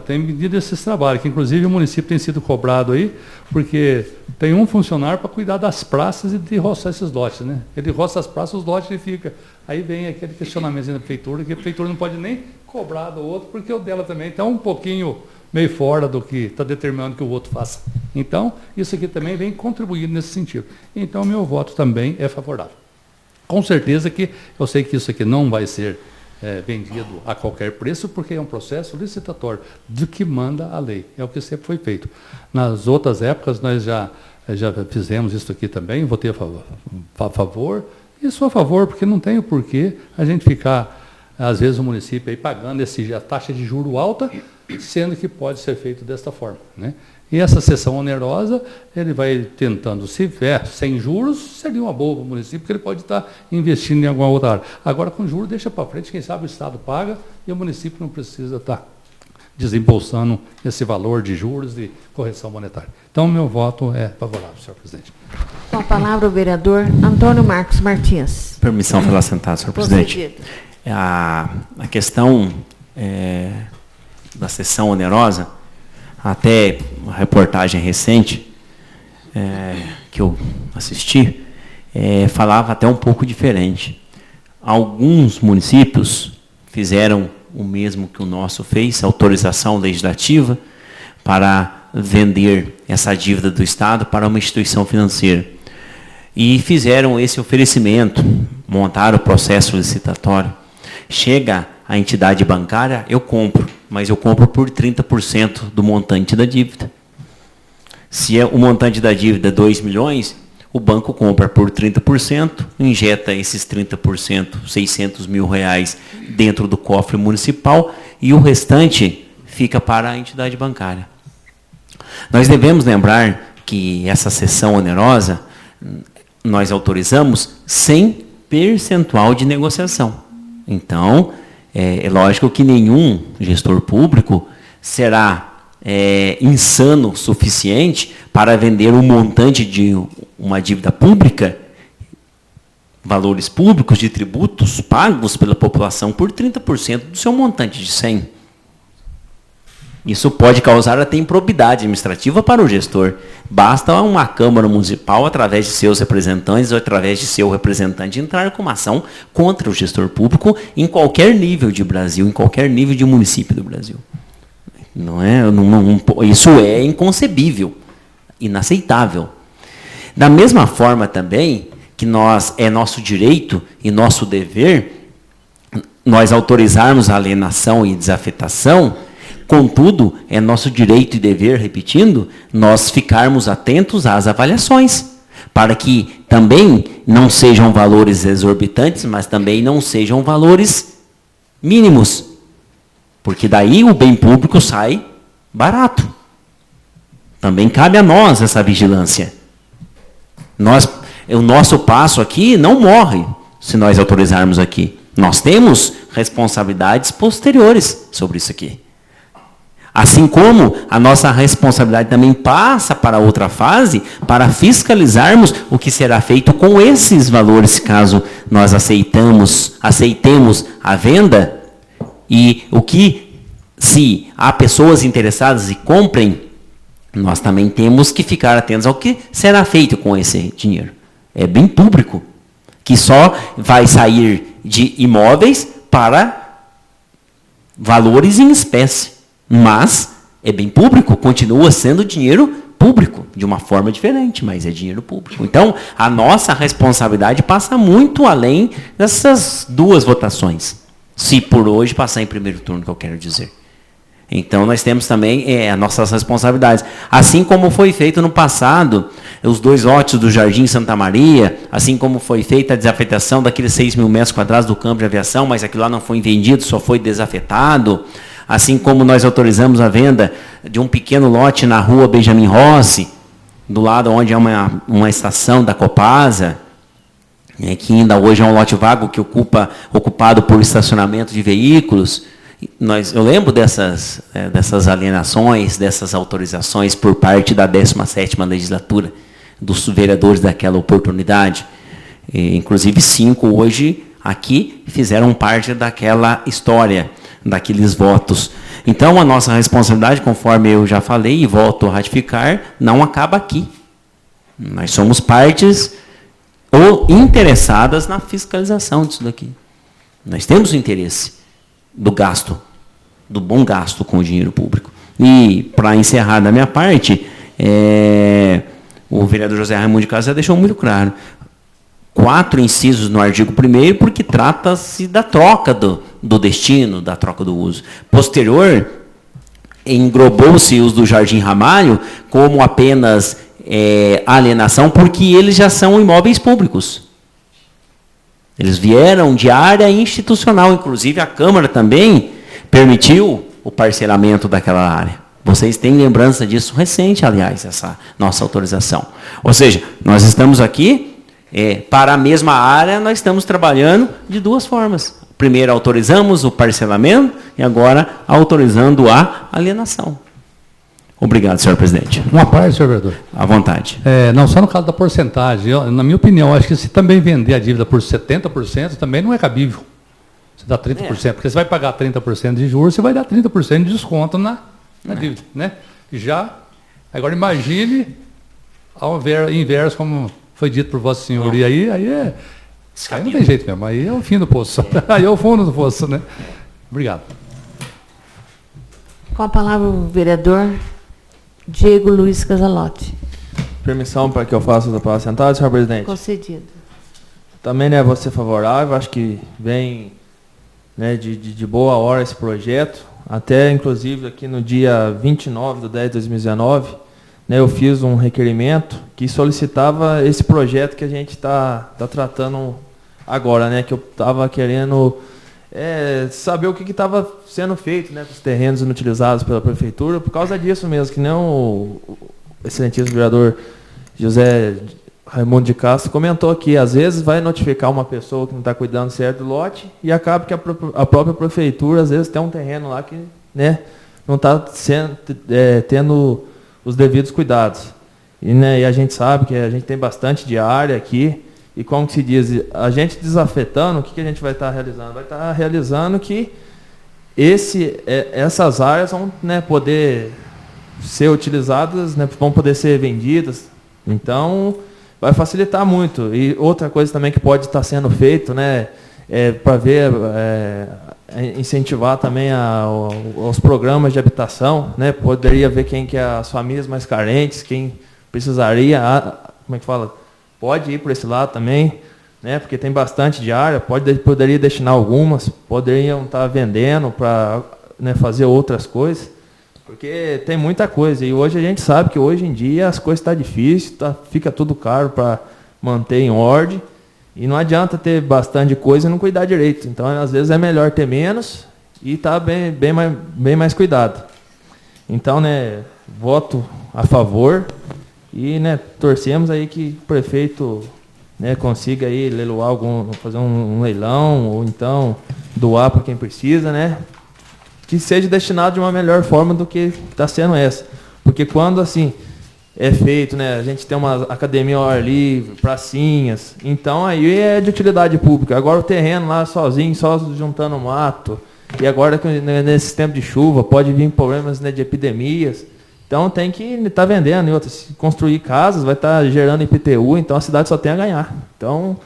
tem medido esses trabalhos, que inclusive o município tem sido cobrado aí, porque tem um funcionário para cuidar das praças e de roçar esses lotes, né? Ele roça as praças, os lotes ele fica. Aí vem aquele questionamento da prefeitura, que a prefeitura não pode nem cobrar do outro, porque o dela também está um pouquinho meio fora do que está determinando que o outro faça. Então, isso aqui também vem contribuindo nesse sentido. Então, meu voto também é favorável. Com certeza que eu sei que isso aqui não vai ser vendido a qualquer preço, porque é um processo licitatório, do que manda a lei. É o que sempre foi feito. Nas outras épocas, nós já fizemos isso aqui também, votei a favor, e sou a favor, porque não tem o porquê a gente ficar, às vezes, o município aí pagando a taxa de juro alta, sendo que pode ser feito desta forma, né? E essa sessão onerosa, ele vai tentando, se vier sem juros, seria uma boa para o município, porque ele pode estar investindo em alguma outra área. Agora, com juros, deixa para frente, quem sabe o Estado paga e o município não precisa estar desembolsando esse valor de juros e correção monetária. Então, meu voto é favorável, senhor presidente. Com a palavra o vereador Antônio Marcos Martins. Permissão para assentar, senhor presidente. Concedido. A questão da sessão onerosa, até uma reportagem recente que eu assisti, falava até um pouco diferente. Alguns municípios fizeram o mesmo que o nosso fez, autorização legislativa para vender essa dívida do Estado para uma instituição financeira. E fizeram esse oferecimento, montaram o processo licitatório. Chega a entidade bancária, eu compro, mas eu compro por 30% do montante da dívida. Se o montante da dívida é 2 milhões, o banco compra por 30%, injeta esses 30%, 600 mil reais, dentro do cofre municipal e o restante fica para a entidade bancária. Nós devemos lembrar que essa cessão onerosa nós autorizamos sem percentual de negociação. Então, é lógico que nenhum gestor público será insano o suficiente para vender um montante de uma dívida pública, valores públicos de tributos pagos pela população por 30% do seu montante de 100. Isso pode causar até improbidade administrativa para o gestor. Basta uma Câmara Municipal, através de seus representantes ou através de seu representante, entrar com uma ação contra o gestor público em qualquer nível de Brasil, em qualquer nível de município do Brasil. Isso é inconcebível, inaceitável. Da mesma forma também que é nosso direito e nosso dever nós autorizarmos a alienação e desafetação, contudo, é nosso direito e dever, repetindo, nós ficarmos atentos às avaliações, para que também não sejam valores exorbitantes, mas também não sejam valores mínimos, porque daí o bem público sai barato. Também cabe a nós essa vigilância. O nosso passo aqui não morre se nós autorizarmos aqui. Nós temos responsabilidades posteriores sobre isso aqui. Assim como a nossa responsabilidade também passa para outra fase, para fiscalizarmos o que será feito com esses valores, caso nós aceitemos a venda, e o que, se há pessoas interessadas e comprem, nós também temos que ficar atentos ao que será feito com esse dinheiro. É bem público, que só vai sair de imóveis para valores em espécie. Mas é bem público, continua sendo dinheiro público, de uma forma diferente, mas é dinheiro público. Então, a nossa responsabilidade passa muito além dessas duas votações. Se por hoje passar em primeiro turno, que eu quero dizer. Então, nós temos também as nossas responsabilidades. Assim como foi feito no passado, os 2 lotes do Jardim Santa Maria, assim como foi feita a desafetação daqueles 6 mil metros quadrados do campo de aviação, mas aquilo lá não foi vendido, só foi desafetado. Assim como nós autorizamos a venda de um pequeno lote na rua Benjamin Rossi, do lado onde é uma estação da Copasa, que ainda hoje é um lote vago que ocupado por estacionamento de veículos. Eu lembro dessas alienações, dessas autorizações por parte da 17ª legislatura, dos vereadores daquela oportunidade. Inclusive 5 hoje aqui fizeram parte daquela história, daqueles votos. Então, a nossa responsabilidade, conforme eu já falei e volto a ratificar, não acaba aqui. Nós somos partes ou interessadas na fiscalização disso daqui. Nós temos o interesse do gasto, do bom gasto com o dinheiro público. E, para encerrar da minha parte, o vereador José Raimundo de Castro já deixou muito claro. 4 incisos no artigo 1º, porque trata-se da troca do destino, da troca do uso. Posterior, englobou-se os do Jardim Ramalho como apenas alienação, porque eles já são imóveis públicos. Eles vieram de área institucional, inclusive a Câmara também permitiu o parcelamento daquela área. Vocês têm lembrança disso recente, aliás, essa nossa autorização. Ou seja, nós estamos aqui, para a mesma área, nós estamos trabalhando de 2 formas. Primeiro autorizamos o parcelamento e agora autorizando a alienação. Obrigado, senhor presidente. Uma parte, senhor vereador. À vontade. Não só no caso da porcentagem. Na minha opinião, acho que se também vender a dívida por 70%, também não é cabível. Você dá 30%, porque você vai pagar 30% de juros, você vai dar 30% de desconto na dívida. Né? Agora imagine ao inverso, como foi dito por Vossa Senhoria, aí não tem jeito mesmo, aí é o fim do poço, aí é o fundo do poço, né? Obrigado. Com a palavra o vereador Diego Luiz Casalotti. Permissão para que eu faça uso da palavra sentado, senhor presidente? Concedido. Também, né, vou ser favorável, acho que vem, né, de boa hora esse projeto, até inclusive aqui no dia 29/10/2019, né, eu fiz um requerimento que solicitava esse projeto que a gente está tratando agora, né, que eu estava querendo saber o que estava sendo feito, né, com os terrenos inutilizados pela prefeitura, por causa disso mesmo, que não o excelentíssimo vereador José Raimundo de Castro comentou aqui, às vezes vai notificar uma pessoa que não está cuidando certo do lote e acaba que a própria prefeitura, às vezes, tem um terreno lá que, né, não está tendo os devidos cuidados. E a gente sabe que a gente tem bastante de área aqui, e como que se diz, a gente desafetando, o que a gente vai estar realizando? Vai estar realizando que essas áreas vão, né, poder ser utilizadas, né, vão poder ser vendidas. Então, vai facilitar muito. E outra coisa também que pode estar sendo feito, né, para ver, incentivar também os programas de habitação, né, poderia ver quem que é as famílias mais carentes, quem precisaria, como é que fala? Pode ir por esse lado também, né, porque tem bastante de área, poderia destinar algumas, poderiam estar vendendo para, né, fazer outras coisas, porque tem muita coisa. E hoje a gente sabe que hoje em dia as coisas estão difíceis, fica tudo caro para manter em ordem, e não adianta ter bastante coisa e não cuidar direito. Então, às vezes é melhor ter menos e estar bem mais cuidado. Então, né, voto a favor. E, né, torcemos aí que o prefeito, né, consiga aí leiloar fazer um leilão, ou então doar para quem precisa, né, que seja destinado de uma melhor forma do que está sendo essa. Porque quando, assim, é feito, né, a gente tem uma academia ao ar livre, pracinhas, então aí é de utilidade pública. Agora o terreno lá sozinho, só juntando mato, e agora nesse tempo de chuva pode vir problemas, né, de epidemias. Então tem que estar vendendo, e outra, se construir casas, vai estar gerando IPTU, então a cidade só tem a ganhar. Então,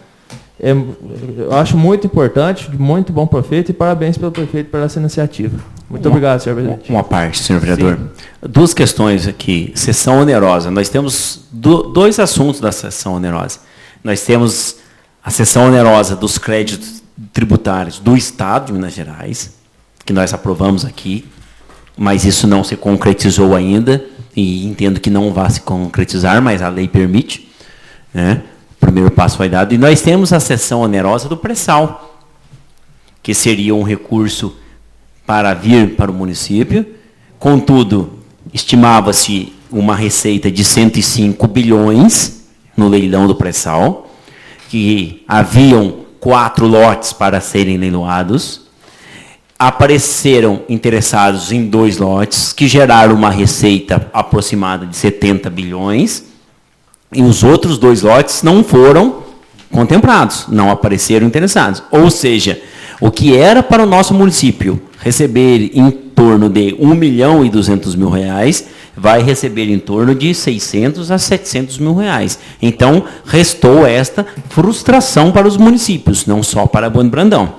eu acho muito importante, muito bom prefeito, e parabéns pelo prefeito por essa iniciativa. Muito obrigado, senhor presidente. Uma parte, senhor vereador. Sim. Duas questões aqui. Sessão onerosa. Nós temos dois assuntos da sessão onerosa. Nós temos a sessão onerosa dos créditos tributários do Estado de Minas Gerais, que nós aprovamos aqui, mas isso não se concretizou ainda, e entendo que não vai se concretizar, mas a lei permite, né? O primeiro passo foi dado. E nós temos a sessão onerosa do pré-sal, que seria um recurso para vir para o município. Contudo, estimava-se uma receita de 105 bilhões no leilão do pré-sal, que haviam 4 lotes para serem leiloados. Apareceram interessados em 2 lotes, que geraram uma receita aproximada de 70 bilhões, e os outros 2 lotes não foram contemplados, não apareceram interessados. Ou seja, o que era para o nosso município receber em torno de R$ 1.200.000, vai receber em torno de 600 a 700 mil reais. Então, restou esta frustração para os municípios, não só para Bueno Brandão.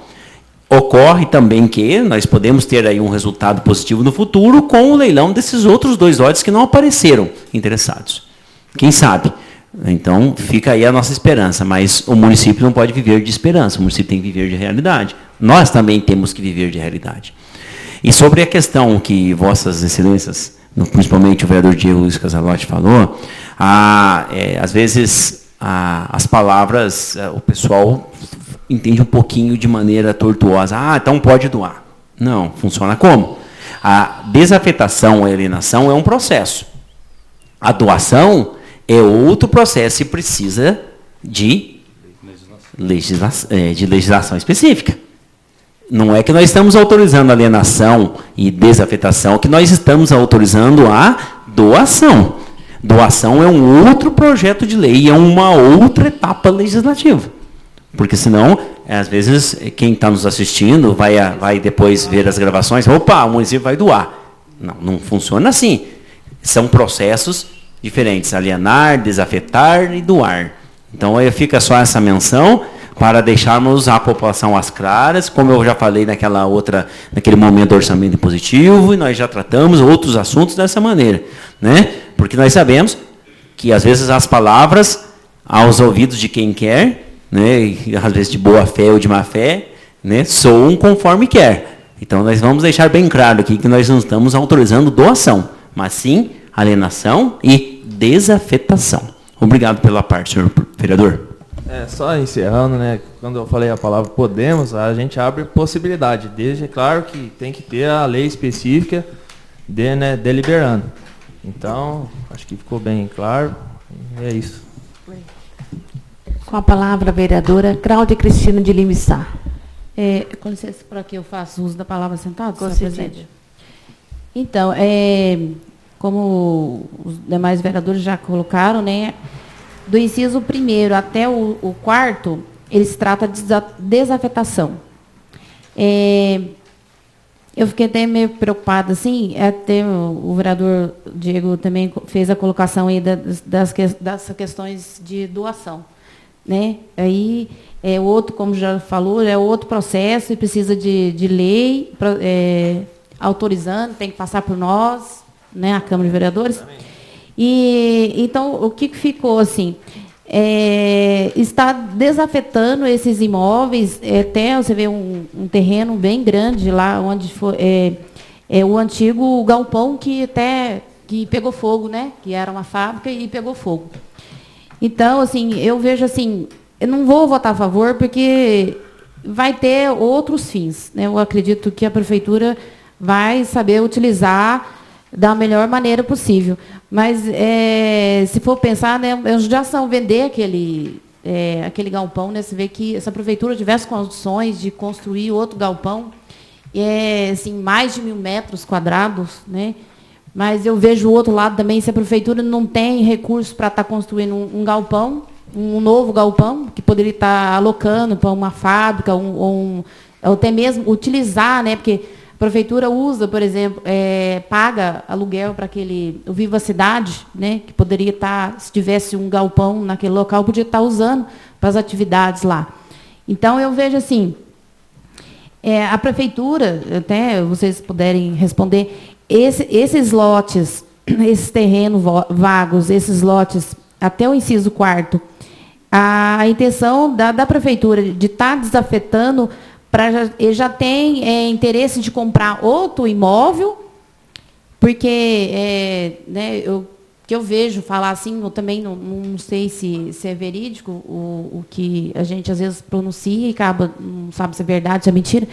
Ocorre também que nós podemos ter aí um resultado positivo no futuro com o leilão desses outros 2 lotes que não apareceram interessados. Quem sabe? Então, fica aí a nossa esperança, mas o município não pode viver de esperança, o município tem que viver de realidade. Nós também temos que viver de realidade. E sobre a questão que Vossas Excelências, principalmente o vereador Diego Luiz Casalotti falou, às vezes as palavras, o pessoal entende um pouquinho de maneira tortuosa. Então pode doar. Não, funciona como? A desafetação, a alienação é um processo. A doação é outro processo e precisa de legislação específica. Não é que nós estamos autorizando alienação e desafetação, que nós estamos autorizando a doação. Doação é um outro projeto de lei, é uma outra etapa legislativa. Porque senão, às vezes, quem está nos assistindo vai depois ver as gravações, opa, o município vai doar. Não funciona assim. São processos diferentes, alienar, desafetar e doar. Então, aí fica só essa menção para deixarmos a população às claras, como eu já falei naquele momento do orçamento impositivo, e nós já tratamos outros assuntos dessa maneira, né? Porque nós sabemos que, às vezes, as palavras, aos ouvidos de quem quer, né, e às vezes de boa fé ou de má fé, né, soam conforme quer. Então, nós vamos deixar bem claro aqui que nós não estamos autorizando doação, mas sim alienação e desafetação. Obrigado pela parte, senhor vereador. Só encerrando, né, quando eu falei a palavra podemos, a gente abre possibilidade, desde, claro, que tem que ter a lei específica deliberando. Então, acho que ficou bem claro, é isso. Com a palavra, a vereadora Cláudia Cristina de Lima Sá. Com licença, para que eu faça uso da palavra sentado, senhor Concedido. presidente. Então, como os demais vereadores já colocaram, né, do inciso 1º até o 4º, ele se trata de desafetação. Eu fiquei até meio preocupada, assim, até o vereador Diego também fez a colocação aí das questões de doação, né? Aí, o outro, como já falou, é outro processo e precisa de lei autorizando, tem que passar por nós, né, a Câmara de Vereadores. E, então, o que ficou assim? Está desafetando esses imóveis, até você vê um terreno bem grande lá, onde foi o antigo galpão que pegou fogo, né? Que era uma fábrica e pegou fogo. Então, assim, eu vejo assim, eu não vou votar a favor porque vai ter outros fins, né? Eu acredito que a prefeitura vai saber utilizar da melhor maneira possível. Mas, se for pensar, né, é uma judiação vender aquele galpão, né? Você vê que se a prefeitura tivesse condições de construir outro galpão, assim, mais de 1.000 metros quadrados, né? Mas eu vejo o outro lado também, se a prefeitura não tem recursos para estar construindo um galpão, um novo galpão, que poderia estar alocando para uma fábrica, ou até mesmo utilizar, né? Porque a prefeitura usa, por exemplo, paga aluguel para o Viva Cidade, né, que poderia estar, se tivesse um galpão naquele local, podia estar usando para as atividades lá. Então, eu vejo assim, a prefeitura, até vocês puderem responder, esses lotes, esses terrenos vagos, esses lotes, até o inciso 4º, a intenção da prefeitura de estar desafetando, ele já tem interesse de comprar outro imóvel, porque né, que eu vejo falar assim, eu também não sei se é verídico o que a gente às vezes pronuncia e acaba, não sabe se é verdade, se é mentira,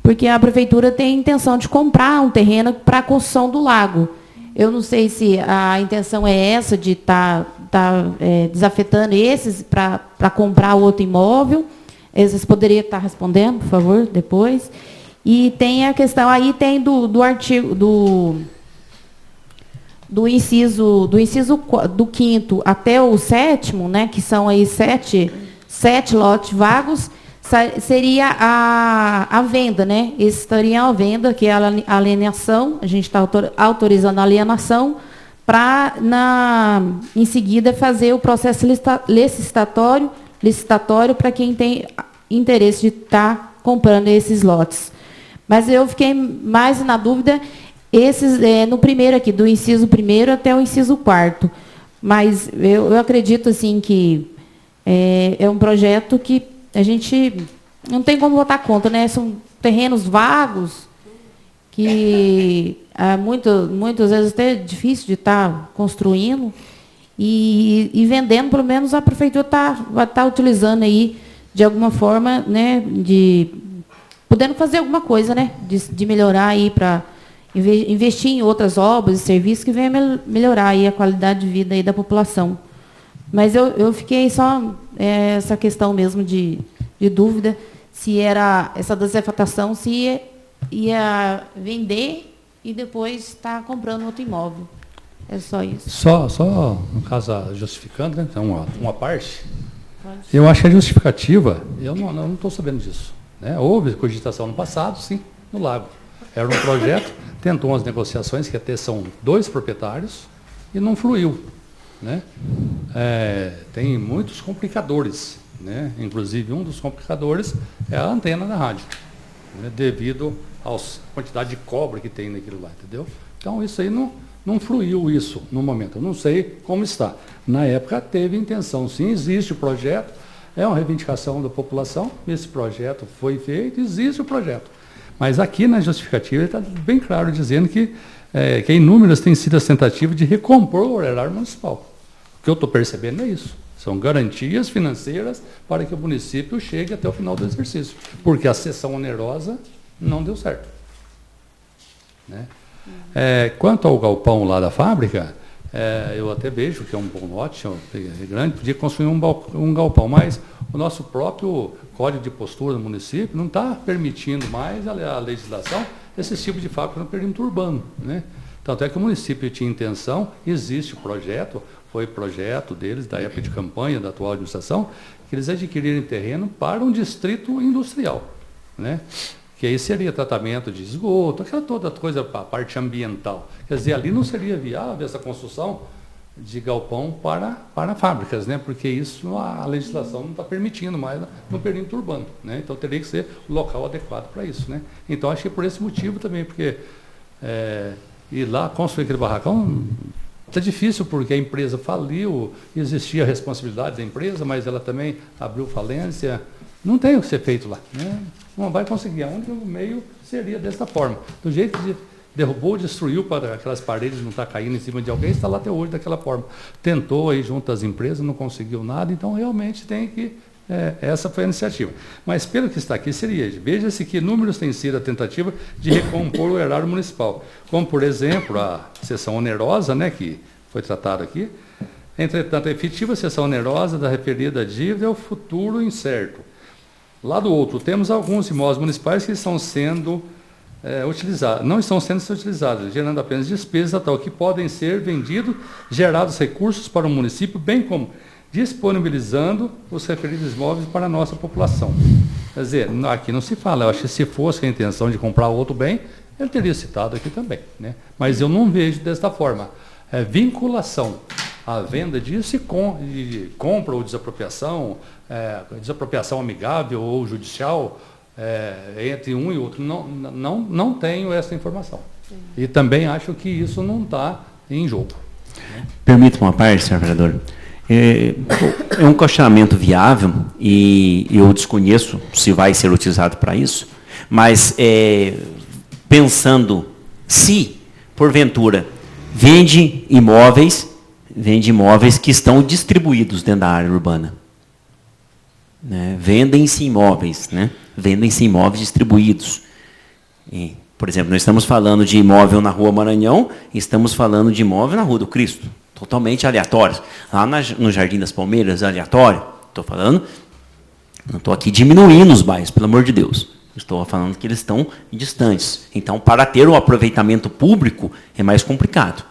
porque a prefeitura tem intenção de comprar um terreno para a construção do lago. Eu não sei se a intenção é essa, de estar desafetando esses para comprar outro imóvel. Vocês poderiam estar respondendo, por favor, depois. E tem a questão, aí tem do artigo, do inciso do 5º até o 7º, né, que são aí sete lotes vagos, seria a venda, né? Esse estaria a venda, que é a alienação, a gente está autorizando a alienação, para, em seguida, fazer o processo licitatório para quem tem interesse de estar comprando esses lotes. Mas eu fiquei mais na dúvida, no primeiro aqui, do inciso 1º até o inciso 4º. Mas eu acredito assim, que é um projeto que a gente não tem como votar contra, né? São terrenos vagos, que muitas vezes até é difícil de estar construindo, e vendendo, pelo menos a prefeitura vai estar utilizando aí, de alguma forma, né, podendo fazer alguma coisa, né, de melhorar aí, para investir em outras obras e serviços que venham melhorar aí a qualidade de vida aí da população. Mas eu fiquei só essa questão mesmo de dúvida, se era essa desafotação, se ia vender e depois estar comprando outro imóvel. É só isso. Só no caso, justificando, né? Então, uma parte. Eu acho que a justificativa, eu não estou sabendo disso. Né? Houve cogitação no passado, sim, no Lago. Era um projeto, tentou umas negociações, que até são 2 proprietários, e não fluiu. Né? Tem muitos complicadores. Né? Inclusive, um dos complicadores é a antena da rádio, né? Devido à quantidade de cobre que tem naquilo lá, entendeu? Então, isso aí não fluiu isso no momento. Eu não sei como está. Na época, teve intenção. Sim, existe o projeto, é uma reivindicação da população, esse projeto foi feito, existe o projeto. Mas aqui na justificativa, ele está bem claro dizendo que inúmeras têm sido as tentativas de recompor o erário municipal. O que eu estou percebendo é isso. São garantias financeiras para que o município chegue até o final do exercício. Porque a cessão onerosa não deu certo. Né? Quanto ao galpão lá da fábrica, eu até vejo que é um bom lote, é grande, podia construir um galpão, mas o nosso próprio código de postura do município não está permitindo mais a legislação esse tipo de fábrica no perímetro urbano. Né? Tanto é que o município tinha intenção, existe o projeto, foi projeto deles, da época de campanha da atual administração, que eles adquirirem terreno para um distrito industrial. Né? Que aí seria tratamento de esgoto, aquela toda coisa, a parte ambiental. Quer dizer, ali não seria viável essa construção de galpão para fábricas, né? Porque isso a legislação não está permitindo mais no perímetro urbano. Né? Então teria que ser o local adequado para isso. Né? Então acho que é por esse motivo também, porque ir lá construir aquele barracão está difícil, porque a empresa faliu, existia a responsabilidade da empresa, mas ela também abriu falência. Não tem o que ser feito lá. Né? Não vai conseguir. O único meio seria dessa forma. Do jeito que derrubou, destruiu para aquelas paredes não estar caindo em cima de alguém, está lá até hoje daquela forma. Tentou aí junto às empresas, não conseguiu nada, então realmente tem que... essa foi a iniciativa. Mas pelo que está aqui seria, veja-se que números têm sido a tentativa de recompor o erário municipal. Como, por exemplo, a cessão onerosa, né, que foi tratada aqui. Entretanto, a efetiva cessão onerosa da referida dívida é o futuro incerto. Lá do outro, temos alguns imóveis municipais que estão sendo utilizados, não estão sendo utilizados, gerando apenas despesas tal que podem ser vendidos, gerados recursos para o município, bem como disponibilizando os referidos imóveis para a nossa população. Quer dizer, aqui não se fala, eu acho que se fosse a intenção de comprar outro bem, ele teria citado aqui também. Né? Mas eu não vejo desta forma. Vinculação à venda disso e compra ou desapropriação, desapropriação amigável ou judicial, entre um e outro. Não tenho essa informação. Sim. E também acho que isso não está em jogo. Permita uma parte, senhor vereador. É um questionamento viável e eu desconheço se vai ser utilizado para isso, mas pensando se, porventura, vende imóveis que estão distribuídos dentro da área urbana. Né? Vendem-se imóveis, né? Vendem-se imóveis distribuídos. Por exemplo, nós estamos falando de imóvel na Rua Maranhão, estamos falando de imóvel na Rua do Cristo. Totalmente aleatórios. Lá no Jardim das Palmeiras, aleatório. Estou falando, não estou aqui diminuindo os bairros, pelo amor de Deus. Estou falando que eles estão distantes. Então, para ter o aproveitamento público, é mais complicado.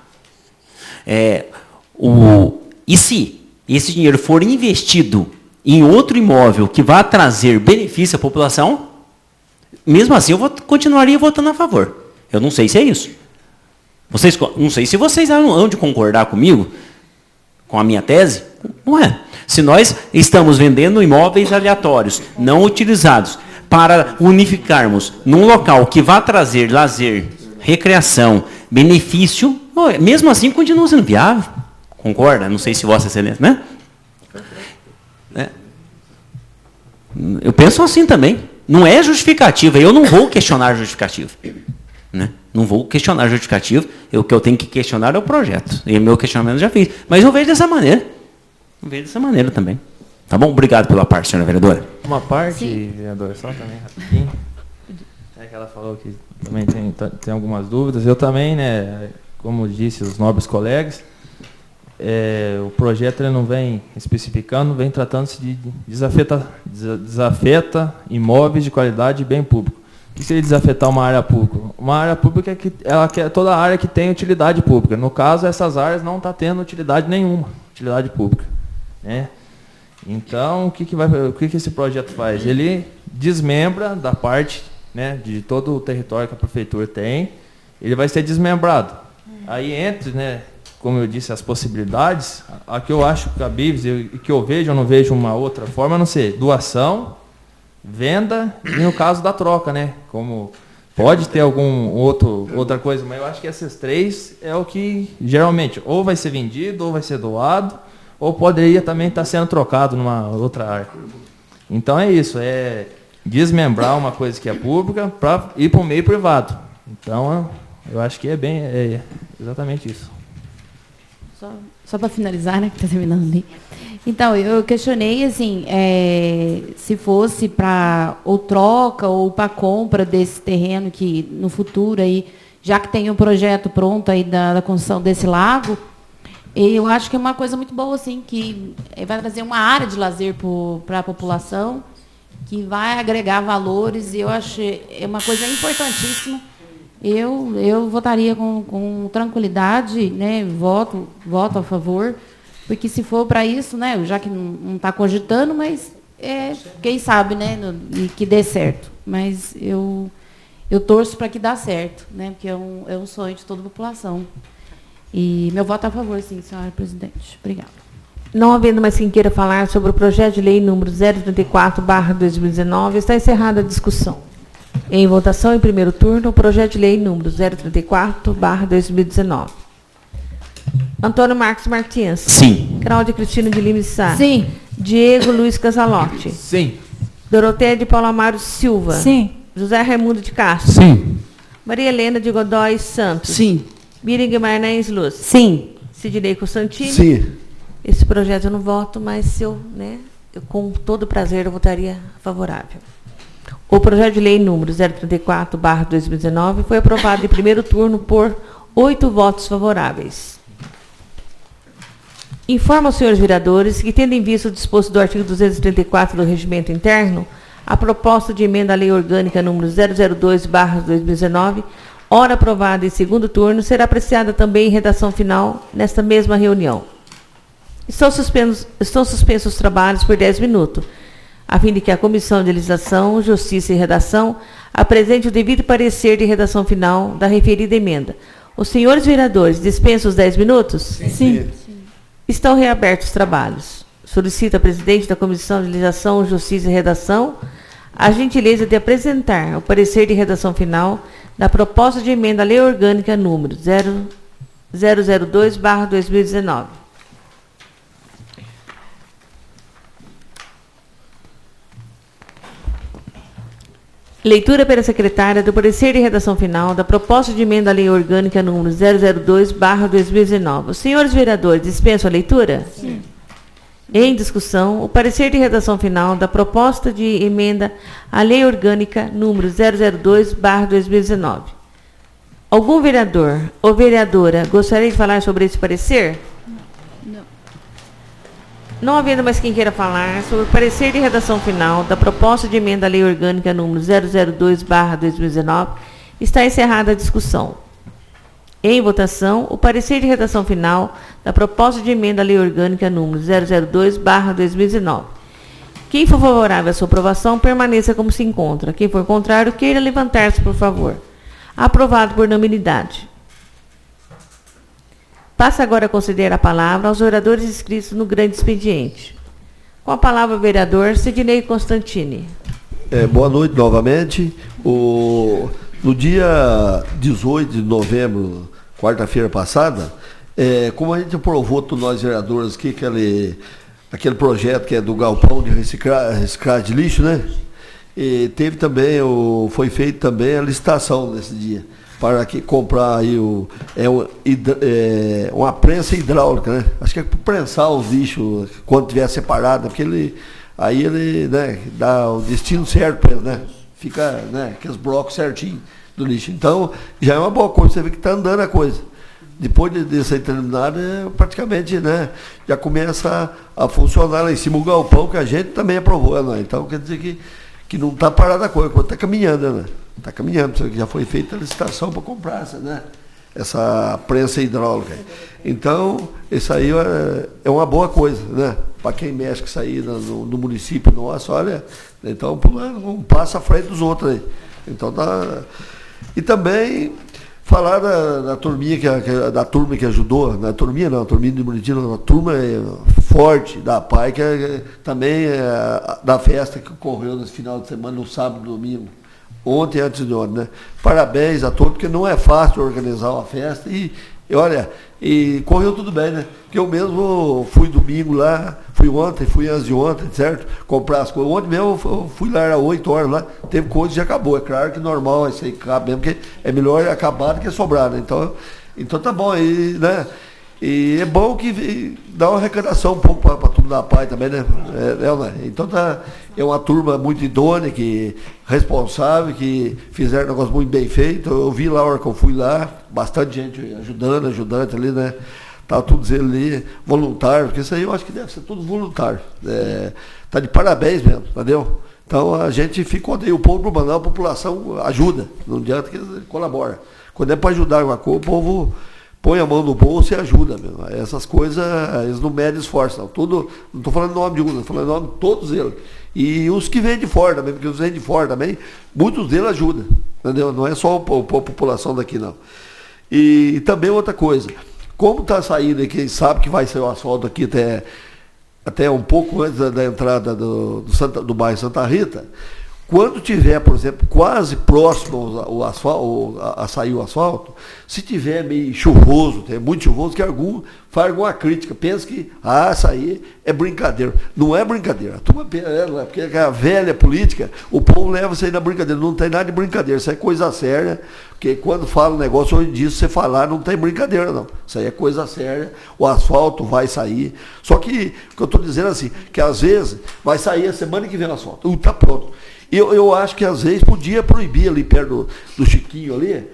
E se esse dinheiro for investido em outro imóvel que vá trazer benefício à população, mesmo assim, eu continuaria votando a favor. Eu não sei se é isso. Não sei se vocês hão de concordar comigo, com a minha tese. Não é. Se nós estamos vendendo imóveis aleatórios, não utilizados, para unificarmos num local que vá trazer lazer, recreação, benefício, mesmo assim continua sendo viável. Concorda? Não sei se Vossa Excelência, né? Eu penso assim também. Não é justificativa. Eu não vou questionar a justificativa. Né? Não vou questionar a justificativa. O que eu tenho que questionar é o projeto. E o meu questionamento eu já fiz. Mas eu vejo dessa maneira. Eu vejo dessa maneira também. Tá bom? Obrigado pela parte, senhora vereadora. Uma parte, Sim. vereadora, só também rapidinho. É que ela falou que também tem algumas dúvidas. Eu também, né, como disse os nobres colegas, o projeto ele não vem especificando, vem tratando-se de desafeta imóveis de qualidade e bem público. O que seria desafetar uma área pública? Uma área pública é que ela quer toda área que tem utilidade pública. No caso, essas áreas não estão tendo utilidade nenhuma, utilidade pública, né? Então, o que esse projeto faz? Ele desmembra da parte, né, de todo o território que a prefeitura tem, ele vai ser desmembrado. Aí entre, né, como eu disse, as possibilidades, a que eu acho cabíveis e que eu vejo, eu não vejo uma outra forma, a não ser doação, venda e no caso da troca, né? Como pode ter outra coisa, mas eu acho que essas três é o que geralmente ou vai ser vendido, ou vai ser doado, ou poderia também estar sendo trocado numa outra área. Então é isso, é desmembrar uma coisa que é pública para ir para o meio privado. Então eu acho que é exatamente isso. Só para finalizar, né, que está terminando ali. Então, eu questionei, assim, se fosse para ou troca ou para compra desse terreno que no futuro, aí, já que tem um projeto pronto aí da construção desse lago, eu acho que é uma coisa muito boa, assim, que vai trazer uma área de lazer para a população, que vai agregar valores, e eu acho é uma coisa importantíssima. Eu votaria com tranquilidade, né, voto a favor, porque se for para isso, né, já que não está cogitando, mas quem sabe, né, e que dê certo. Mas eu torço para que dê certo, né, porque é um sonho de toda a população. E meu voto é a favor, sim, senhora presidente. Obrigada. Não havendo mais quem queira falar sobre o projeto de lei número 034/2019, está encerrada a discussão. Em votação, em primeiro turno, o projeto de lei número 034/2019. Antônio Marcos Martins. Sim. Cláudia Cristina de Lima Sá. Sim. Diego Luiz Casalotti. Sim. Doroteia de Paulo Amaro Silva. Sim. José Raimundo de Castro. Sim. Maria Helena de Godoy Santos. Sim. Miriam Guimarães Luz. Sim. Sidney Constantino. Sim. Esse projeto eu não voto, mas eu com todo prazer, eu votaria favorável. O projeto de lei número 034/2019 foi aprovado em primeiro turno por 8 votos favoráveis. Informa aos senhores vereadores que, tendo em vista o disposto do artigo 234 do Regimento Interno, a proposta de emenda à Lei Orgânica número 002/2019, ora aprovada em segundo turno, será apreciada também em redação final nesta mesma reunião. Estão suspensos os trabalhos por 10 minutos, a fim de que a Comissão de Legislação, Justiça e Redação apresente o devido parecer de redação final da referida emenda. Os senhores vereadores dispensam os 10 minutos? Sim. Estão reabertos os trabalhos. Solicito à presidente da Comissão de Legislação, Justiça e Redação a gentileza de apresentar o parecer de redação final da proposta de emenda à Lei Orgânica número 002/2019. Leitura pela secretária do parecer de redação final da proposta de emenda à Lei Orgânica número 002/2019. Os senhores vereadores dispensam a leitura? Sim. Em discussão, o parecer de redação final da proposta de emenda à Lei Orgânica número 002/2019. Algum vereador ou vereadora gostaria de falar sobre esse parecer? Não havendo mais quem queira falar sobre o parecer de redação final da proposta de emenda à Lei Orgânica número 002/2019, está encerrada a discussão. Em votação, o parecer de redação final da proposta de emenda à Lei Orgânica número 002/2019. Quem for favorável à sua aprovação, permaneça como se encontra. Quem for contrário, queira levantar-se, por favor. Aprovado por unanimidade. Passa agora a conceder a palavra aos vereadores inscritos no grande expediente. Com a palavra o vereador Sidney Constantini. Boa noite novamente. No dia 18 de novembro, quarta-feira passada, como a gente aprovou todos nós vereadores aqui, aquele projeto que é do galpão de reciclagem de lixo, né? E teve também, foi feita também a licitação nesse dia, para comprar aí uma prensa hidráulica, né? Acho que é para prensar os lixos quando tiver separado, porque ele né, dá o destino certo para ele, né? Fica, né, aqueles blocos certinho do lixo. Então, já é uma boa coisa, você vê que está andando a coisa. depois desse aí terminado, praticamente, né, já começa a funcionar lá em cima o galpão, que a gente também aprovou, né? Então quer dizer que não está parada a coisa, está caminhando, né? Está caminhando, já foi feita a licitação para comprar essa prensa hidráulica. Então, isso aí é uma boa coisa, né? Para quem mexe com isso aí no município nosso, olha, então pulando um passo à frente dos outros aí. Então tá. E também falar da turminha da turma que ajudou, na turminha não, a turminha de Muritinho, uma turma forte da PAI, que também da festa que ocorreu nesse final de semana, no sábado e domingo. Ontem e antes de ontem, né? Parabéns a todos, porque não é fácil organizar uma festa e olha, e correu tudo bem, né? Porque eu mesmo fui domingo lá, fui ontem, fui antes de ontem, certo? Comprar as coisas. Ontem mesmo eu fui lá às 8 horas lá, teve coisa que já acabou. É claro que normal isso aí cabe mesmo, porque é melhor acabar do que sobrar, né? Então tá bom, e, né? E é bom que dá uma arrecadação um pouco para a turma da PAI também, né? Então é uma turma muito idônea, responsável, que fizeram um negócio muito bem feito. Eu vi lá a hora que eu fui lá, bastante gente ajudante ali, né? Estava tudo ali, voluntário, porque isso aí eu acho que deve ser tudo voluntário. Tá de parabéns mesmo, entendeu? Então a gente fica onde o povo do Banal, a população ajuda, não adianta que eles colaboram. Quando é para ajudar alguma coisa, o povo põe a mão no bolso e ajuda, meu. Essas coisas, eles não medem esforço, não. Tudo, não estou falando nome de um, estou falando nome de todos eles. E os que vêm de fora também, porque os que vêm de fora também, muitos deles ajudam, entendeu? Não é só a população daqui, não. E também outra coisa, como está saindo, quem sabe que vai ser o asfalto aqui até um pouco antes da entrada do bairro Santa Rita, quando tiver, por exemplo, quase próximo ao asfalto, a sair o asfalto, se tiver meio chuvoso, muito chuvoso, que faz alguma crítica, pensa que isso aí é brincadeira. Não é brincadeira. A turma não é, porque a velha política, o povo leva isso aí na brincadeira. Não tem nada de brincadeira, isso é coisa séria, porque quando fala um negócio hoje disso, você falar, não tem brincadeira, não. Isso aí é coisa séria, o asfalto vai sair. Só que, o que eu estou dizendo assim, que às vezes vai sair a semana que vem o asfalto. Está pronto. Eu acho que às vezes podia proibir ali perto do Chiquinho ali,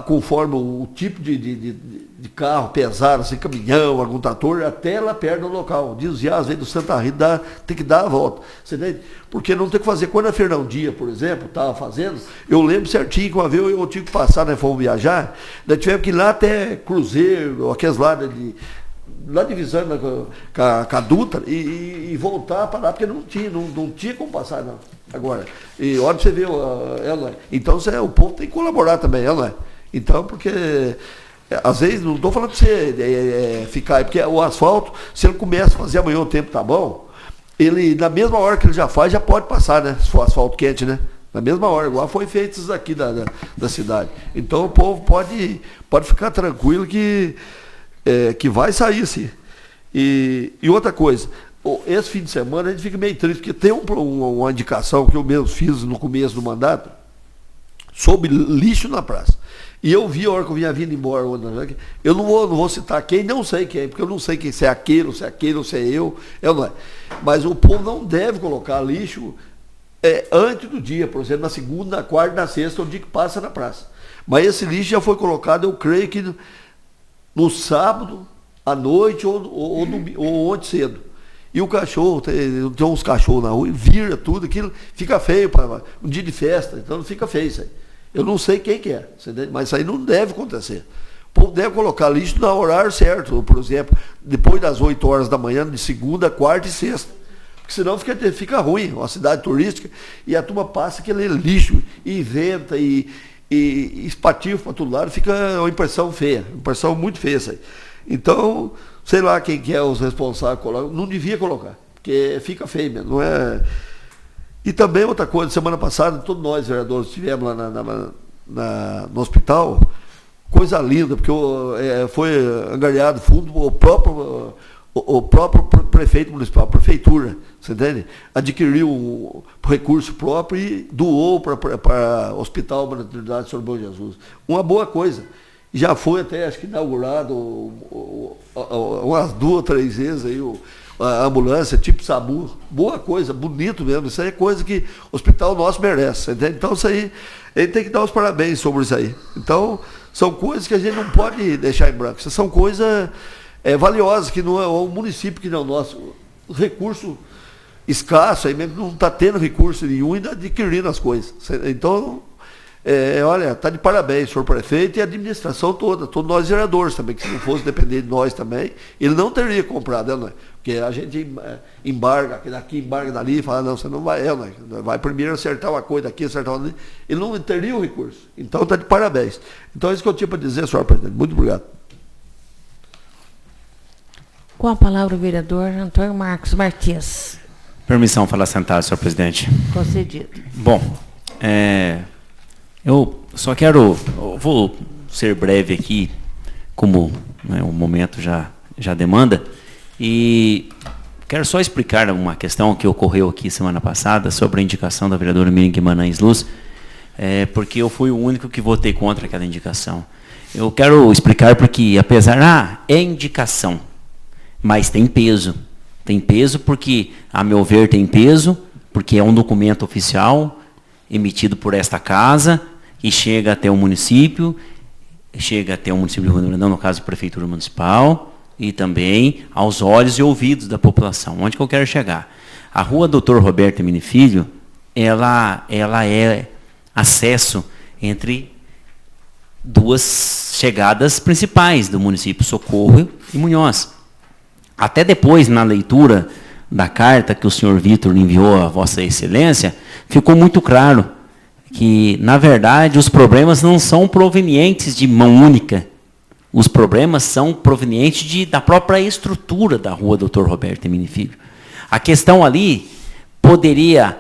conforme o tipo de carro pesado, assim, caminhão, algum trator, até lá perto do local. Desviar, às vezes, do Santa Rita, tem que dar a volta. Você entende? Porque não tem que fazer. Quando a Fernão Dias, por exemplo, estava fazendo, eu lembro certinho que uma vez eu tive que passar, né, fomos viajar, nós tivemos que ir lá até Cruzeiro, aqueles lados lá divisando com a Dutra e voltar para lá, porque não tinha como passar, não. Agora, e olha para você ver, então o povo tem que colaborar também, então, porque às vezes, não estou falando para você ficar aí, porque o asfalto, se ele começa a fazer amanhã o tempo tá bom, ele, na mesma hora que ele já faz, já pode passar, né? Se for asfalto quente, né? Na mesma hora, igual foi feito isso aqui da cidade. Então o povo pode ficar tranquilo que vai sair, sim. E outra coisa, esse fim de semana a gente fica meio triste, porque tem uma indicação que eu mesmo fiz no começo do mandato sobre lixo na praça. E eu vi a hora que eu vinha vindo embora, eu não vou citar quem, não sei quem, porque eu não sei quem, se é aquele, ou se é eu não é. Mas o povo não deve colocar lixo antes do dia, por exemplo, na segunda, na quarta, na sexta, o dia que passa na praça. Mas esse lixo já foi colocado, eu creio que no sábado, à noite ou ontem cedo. E o cachorro, tem uns cachorros na rua, vira tudo, aquilo fica feio para um dia de festa, então não fica feio isso aí. Eu não sei quem que é, mas isso aí não deve acontecer. O povo deve colocar lixo no horário certo, por exemplo, depois das 8 horas da manhã, de segunda, quarta e sexta. Porque senão fica ruim, uma cidade turística, e a turma passa aquele lixo, e inventa, e espatifo para todo lado, fica uma impressão feia, uma impressão muito feia isso aí. Então, sei lá quem que é os responsáveis, não devia colocar, porque fica feio mesmo, não é... E também outra coisa, semana passada, todos nós vereadores estivemos lá no hospital, coisa linda, porque foi angariado fundo, o próprio prefeito municipal, a prefeitura, você entende? Adquiriu um recurso próprio e doou para o Hospital Maternidade São Bom Jesus. Uma boa coisa. Já foi até, acho que inaugurado umas 2 ou 3 vezes aí a ambulância, tipo SAMU. Boa coisa, bonito mesmo. Isso aí é coisa que o hospital nosso merece. Entende? Então isso aí, ele tem que dar os parabéns sobre isso aí. Então, são coisas que a gente não pode deixar em branco. Isso são coisas valiosas, que não é o município que não é o nosso. O recurso escasso, aí mesmo não está tendo recurso nenhum e ainda adquirindo as coisas. Então, olha, está de parabéns, senhor prefeito e a administração toda, todos nós vereadores também, que se não fosse depender de nós também, ele não teria comprado, né? Porque a gente embarga, daqui embarga dali, fala, não, você não vai, vai primeiro acertar uma coisa daqui, acertar uma ali, ele não teria o recurso. Então está de parabéns. Então é isso que eu tinha para dizer, senhor presidente. Muito obrigado. Com a palavra o vereador Antônio Marcos Martins. Permissão falar sentado, senhor presidente. Concedido. Bom, eu só quero, eu vou ser breve aqui, como o momento já demanda, e quero só explicar uma questão que ocorreu aqui semana passada sobre a indicação da vereadora Miriam Guimarães Luz, porque eu fui o único que votei contra aquela indicação. Eu quero explicar porque, apesar, é indicação, mas tem peso. Tem peso porque, a meu ver, tem peso, porque é um documento oficial emitido por esta casa e chega até o município de Rio Grande, no caso, a Prefeitura Municipal, e também aos olhos e ouvidos da população. Onde que eu quero chegar? A rua Dr. Roberto Emini Filho, ela é acesso entre duas chegadas principais do município, Socorro e Munhoz. Até depois, na leitura da carta que o senhor Vitor enviou à Vossa Excelência, ficou muito claro que, na verdade, os problemas não são provenientes de mão única. Os problemas são provenientes da própria estrutura da rua Dr. Roberto Emini Filho. A questão ali poderia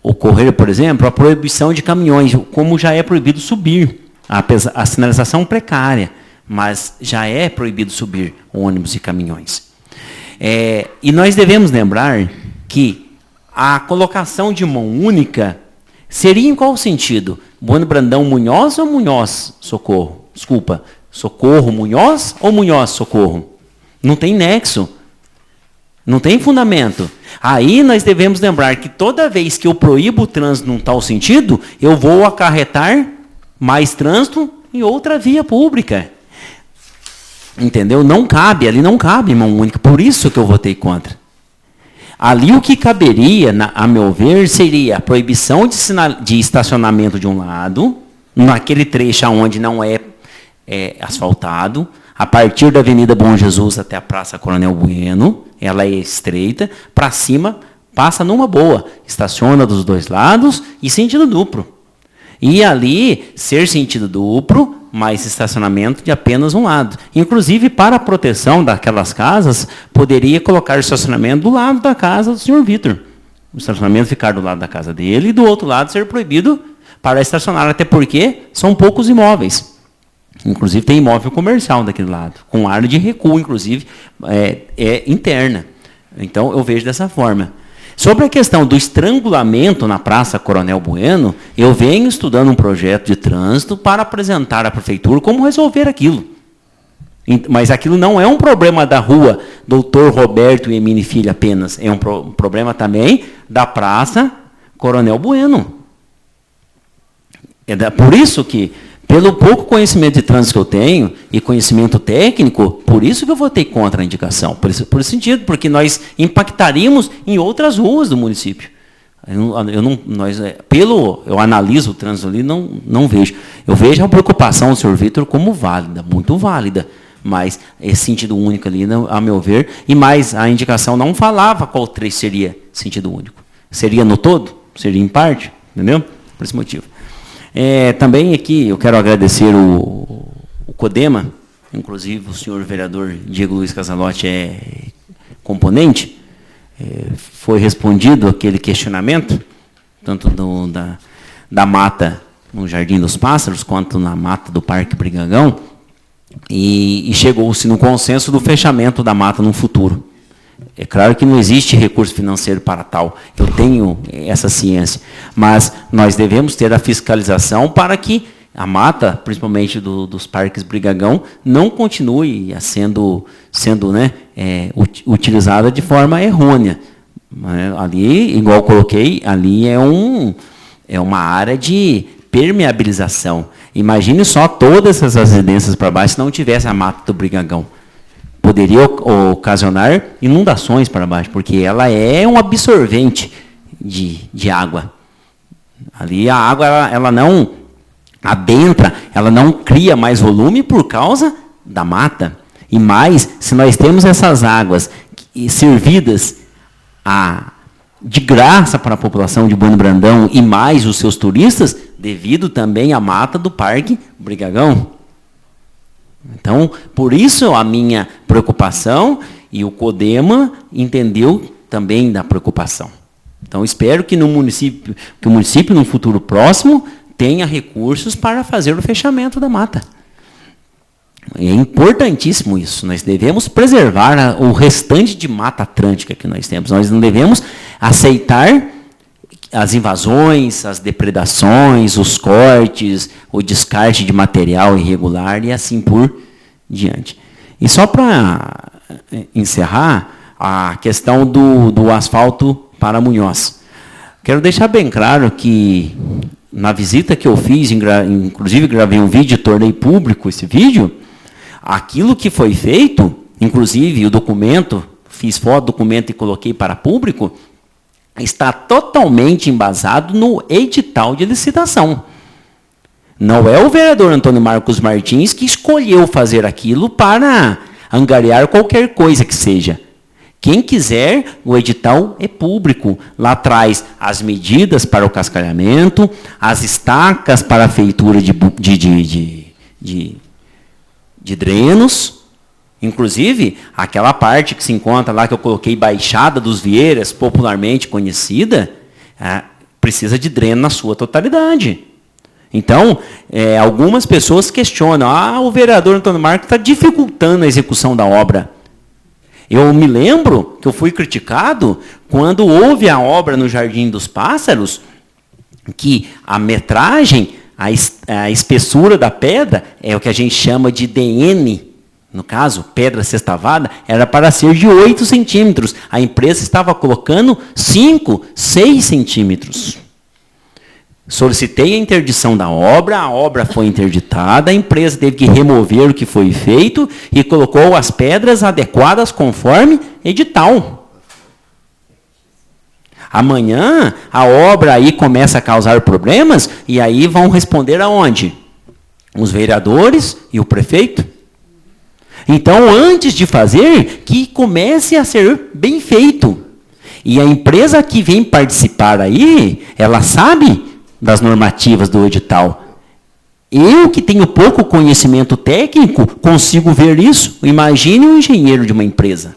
ocorrer, por exemplo, a proibição de caminhões, como já é proibido subir. A sinalização precária, mas já é proibido subir ônibus e caminhões. E nós devemos lembrar que a colocação de mão única seria em qual sentido? Bueno Brandão Munhoz ou Munhoz Socorro? Desculpa, Socorro Munhoz ou Munhoz Socorro? Não tem nexo. Não tem fundamento. Aí nós devemos lembrar que toda vez que eu proíbo o trânsito num tal sentido, eu vou acarretar mais trânsito em outra via pública. Entendeu? Não cabe, ali não cabe mão única. Por isso que eu votei contra. Ali o que caberia, a meu ver, seria a proibição de estacionamento de um lado, naquele trecho onde não é asfaltado, a partir da Avenida Bom Jesus até a Praça Coronel Bueno, ela é estreita, para cima passa numa boa, estaciona dos dois lados e sentido duplo. E ali, ser sentido duplo, mais estacionamento de apenas um lado. Inclusive, para a proteção daquelas casas, poderia colocar o estacionamento do lado da casa do senhor Vitor. O estacionamento ficar do lado da casa dele e do outro lado ser proibido para estacionar, até porque são poucos imóveis. Inclusive, tem imóvel comercial daquele lado, com área de recuo, inclusive, interna. Então, eu vejo dessa forma. Sobre a questão do estrangulamento na Praça Coronel Bueno, eu venho estudando um projeto de trânsito para apresentar à Prefeitura como resolver aquilo. Mas aquilo não é um problema da rua Dr. Roberto Emini Filho apenas, é um problema também da Praça Coronel Bueno. Por isso que, pelo pouco conhecimento de trânsito que eu tenho e conhecimento técnico, por isso que eu votei contra a indicação. Por esse sentido, porque nós impactaríamos em outras ruas do município. Eu analiso o trânsito ali, não vejo. Eu vejo a preocupação do senhor Vitor como válida, muito válida. Mas esse sentido único ali, a meu ver, e mais, a indicação não falava qual trecho seria sentido único. Seria no todo? Seria em parte? Entendeu? Por esse motivo. Também aqui eu quero agradecer o CODEMA, inclusive o senhor vereador Diego Luiz Casalotti é componente, foi respondido aquele questionamento, tanto da mata no Jardim dos Pássaros, quanto na mata do Parque Brigagão, e chegou-se no consenso do fechamento da mata no futuro. É claro que não existe recurso financeiro para tal, eu tenho essa ciência, mas nós devemos ter a fiscalização para que a mata, principalmente dos parques Brigagão, não continue sendo utilizada de forma errônea. Ali, igual eu coloquei, ali é uma área de permeabilização. Imagine só todas essas residências para baixo se não tivesse a mata do Brigagão. Poderia ocasionar inundações para baixo, porque ela é um absorvente de água. Ali a água ela não adentra, ela não cria mais volume por causa da mata. E mais, se nós temos essas águas servidas de graça para a população de Bueno Brandão e mais os seus turistas, devido também à mata do Parque Brigagão. Então, por isso a minha preocupação, e o CODEMA entendeu também da preocupação. Então, espero que o município, no futuro próximo, tenha recursos para fazer o fechamento da mata. É importantíssimo isso. Nós devemos preservar o restante de mata atlântica que nós temos. Nós não devemos aceitar as invasões, as depredações, os cortes, o descarte de material irregular e assim por diante. E só para encerrar, a questão do asfalto para Munhoz. Quero deixar bem claro que, na visita que eu fiz, inclusive gravei um vídeo e tornei público esse vídeo, aquilo que foi feito, inclusive o documento, fiz foto do documento e coloquei para público, está totalmente embasado no edital de licitação. Não é o vereador Antônio Marcos Martins que escolheu fazer aquilo para angariar qualquer coisa que seja. Quem quiser, o edital é público. Lá traz as medidas para o cascalhamento, as estacas para a feitura de drenos. Inclusive, aquela parte que se encontra lá, que eu coloquei Baixada dos Vieiras, popularmente conhecida, precisa de dreno na sua totalidade. Então, algumas pessoas questionam, o vereador Antônio Marcos está dificultando a execução da obra. Eu me lembro que eu fui criticado quando houve a obra no Jardim dos Pássaros, que a metragem, a espessura da pedra, é o que a gente chama de DN, no caso, pedra sextavada, era para ser de 8 centímetros. A empresa estava colocando 5, 6 centímetros. Solicitei a interdição da obra, a obra foi interditada, a empresa teve que remover o que foi feito e colocou as pedras adequadas conforme edital. Amanhã, a obra aí começa a causar problemas e aí vão responder aonde? Os vereadores e o prefeito. Então, antes de fazer, que comece a ser bem feito. E a empresa que vem participar aí, ela sabe das normativas do edital. Eu, que tenho pouco conhecimento técnico, consigo ver isso. Imagine um engenheiro de uma empresa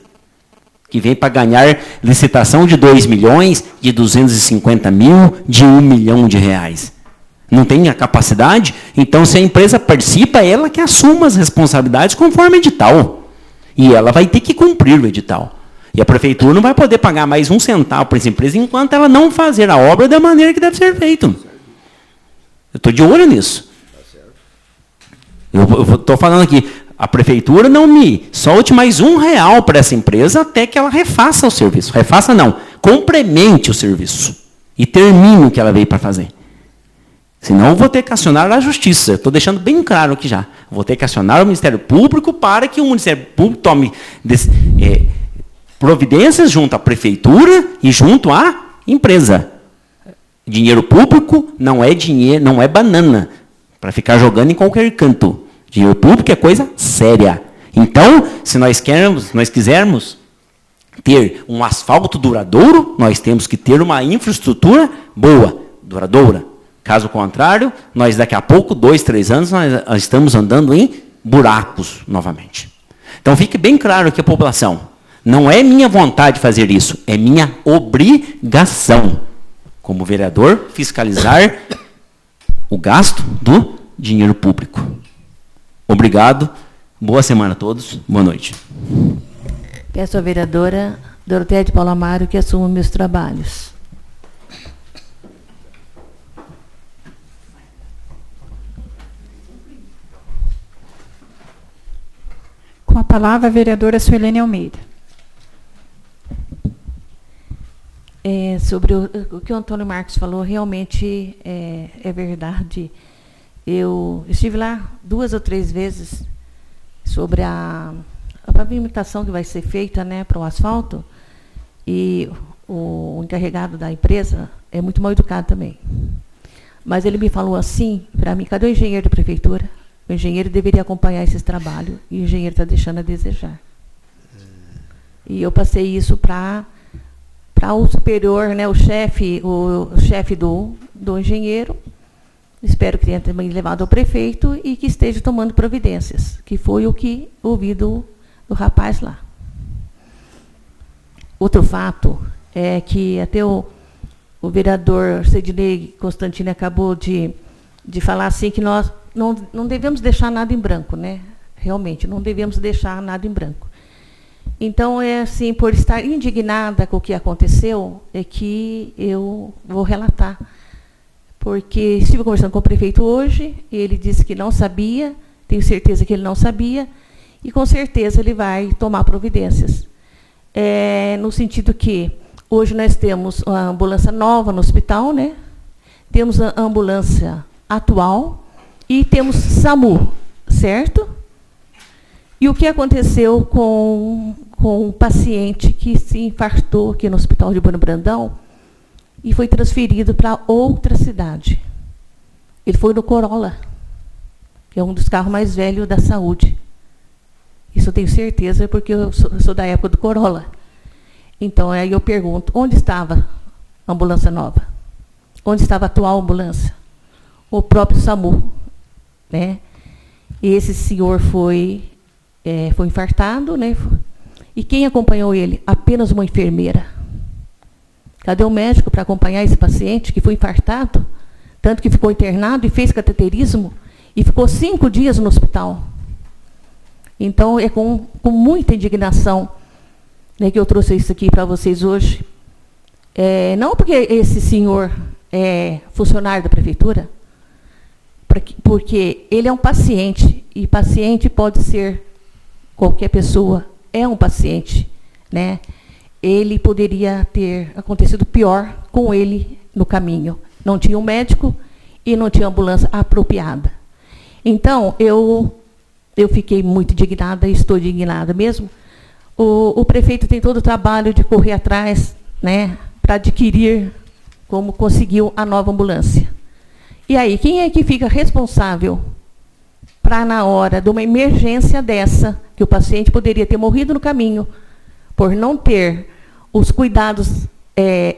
que vem para ganhar licitação de 2 milhões, de 250 mil, de 1 milhão de reais. Não tem a capacidade? Então, se a empresa participa, ela que assuma as responsabilidades conforme edital. E ela vai ter que cumprir o edital. E a prefeitura não vai poder pagar mais 1 centavo para essa empresa enquanto ela não fazer a obra da maneira que deve ser feito. Eu estou de olho nisso. Eu estou falando aqui, a prefeitura não me solte mais R$1 para essa empresa até que ela refaça o serviço. Refaça não, complemente o serviço. E termine o que ela veio para fazer. Senão eu vou ter que acionar a justiça. Estou deixando bem claro aqui já. Vou ter que acionar o Ministério Público para que o Ministério Público tome providências junto à prefeitura e junto à empresa. Dinheiro público não é dinheiro, não é banana para ficar jogando em qualquer canto. Dinheiro público é coisa séria. Então, se nós quisermos ter um asfalto duradouro, nós temos que ter uma infraestrutura boa, duradoura. Caso contrário, nós daqui a pouco, 2, 3 anos, nós estamos andando em buracos novamente. Então, fique bem claro aqui a população. Não é minha vontade fazer isso, é minha obrigação, como vereador, fiscalizar o gasto do dinheiro público. Obrigado. Boa semana a todos. Boa noite. Peço à vereadora Doroteia de Paula Amaro que assuma meus trabalhos. Com a palavra, a vereadora Suelene Almeida. Sobre o que o Antônio Marcos falou, realmente é verdade. eu estive lá 2 ou 3 vezes sobre a pavimentação que vai ser feita, né, para o asfalto, e o encarregado da empresa é muito mal educado também. Mas ele me falou assim, para mim, cadê o engenheiro da prefeitura? O engenheiro deveria acompanhar esses trabalhos, e o engenheiro está deixando a desejar. E eu passei isso para o superior, né, o chefe do engenheiro. Espero que tenha também levado ao prefeito e que esteja tomando providências, que foi o que ouvi do rapaz lá. Outro fato é que até o vereador Sidney Constantini acabou de falar assim que nós não devemos deixar nada em branco, né? Realmente, não devemos deixar nada em branco. Então, é assim, por estar indignada com o que aconteceu, é que eu vou relatar. Porque estive conversando com o prefeito hoje, ele disse que não sabia, tenho certeza que ele não sabia, e com certeza ele vai tomar providências. No sentido que hoje nós temos uma ambulância nova no hospital, né? Temos a ambulância atual e temos SAMU, certo? E o que aconteceu com um paciente que se infartou aqui no Hospital de Bueno Brandão e foi transferido para outra cidade. Ele foi no Corolla, que é um dos carros mais velhos da saúde. Isso eu tenho certeza, porque eu sou da época do Corolla. Então, aí eu pergunto, onde estava a ambulância nova? Onde estava a atual ambulância? O próprio SAMU, né? E esse senhor foi infartado, né? E quem acompanhou ele? Apenas uma enfermeira. Cadê o médico para acompanhar esse paciente que foi infartado? Tanto que ficou internado e fez cateterismo e ficou 5 dias no hospital. Então, é com muita indignação, né, que eu trouxe isso aqui para vocês hoje. Não porque esse senhor é funcionário da prefeitura, porque ele é um paciente, e paciente pode ser qualquer pessoa, é um paciente, né? Ele poderia ter acontecido pior com ele no caminho. Não tinha um médico e não tinha ambulância apropriada. Então, eu fiquei muito indignada, e estou indignada mesmo. O prefeito tem todo o trabalho de correr atrás, né, para adquirir, como conseguiu, a nova ambulância. E aí, quem é que fica responsável para, na hora de uma emergência dessa, que o paciente poderia ter morrido no caminho, por não ter os cuidados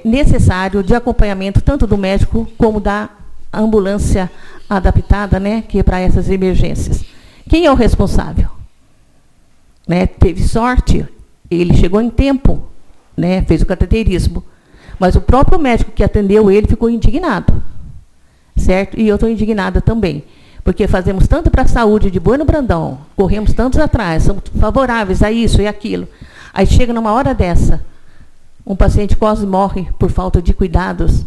necessários de acompanhamento, tanto do médico como da ambulância adaptada, né, que é para essas emergências? Quem é o responsável? Né, teve sorte, ele chegou em tempo, né, fez o cateterismo, mas o próprio médico que atendeu ele ficou indignado, certo? E eu estou indignada também, porque fazemos tanto para a saúde de Bueno Brandão, corremos tantos atrás, somos favoráveis a isso e aquilo. Aí chega numa hora dessa, um paciente quase morre por falta de cuidados.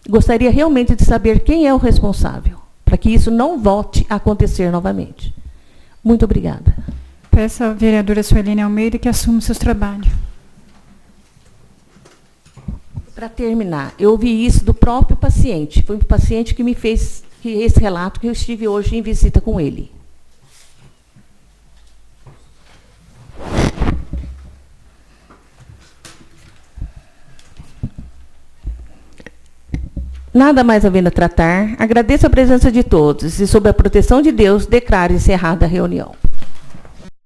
Gostaria realmente de saber quem é o responsável, para que isso não volte a acontecer novamente. Muito obrigada. Peço à vereadora Suelene Almeida que assuma os seus trabalhos. Para terminar, eu ouvi isso do próprio paciente. Foi um paciente que me fez esse relato, que eu estive hoje em visita com ele. Nada mais havendo a tratar, agradeço a presença de todos e, sob a proteção de Deus, declaro encerrada a reunião.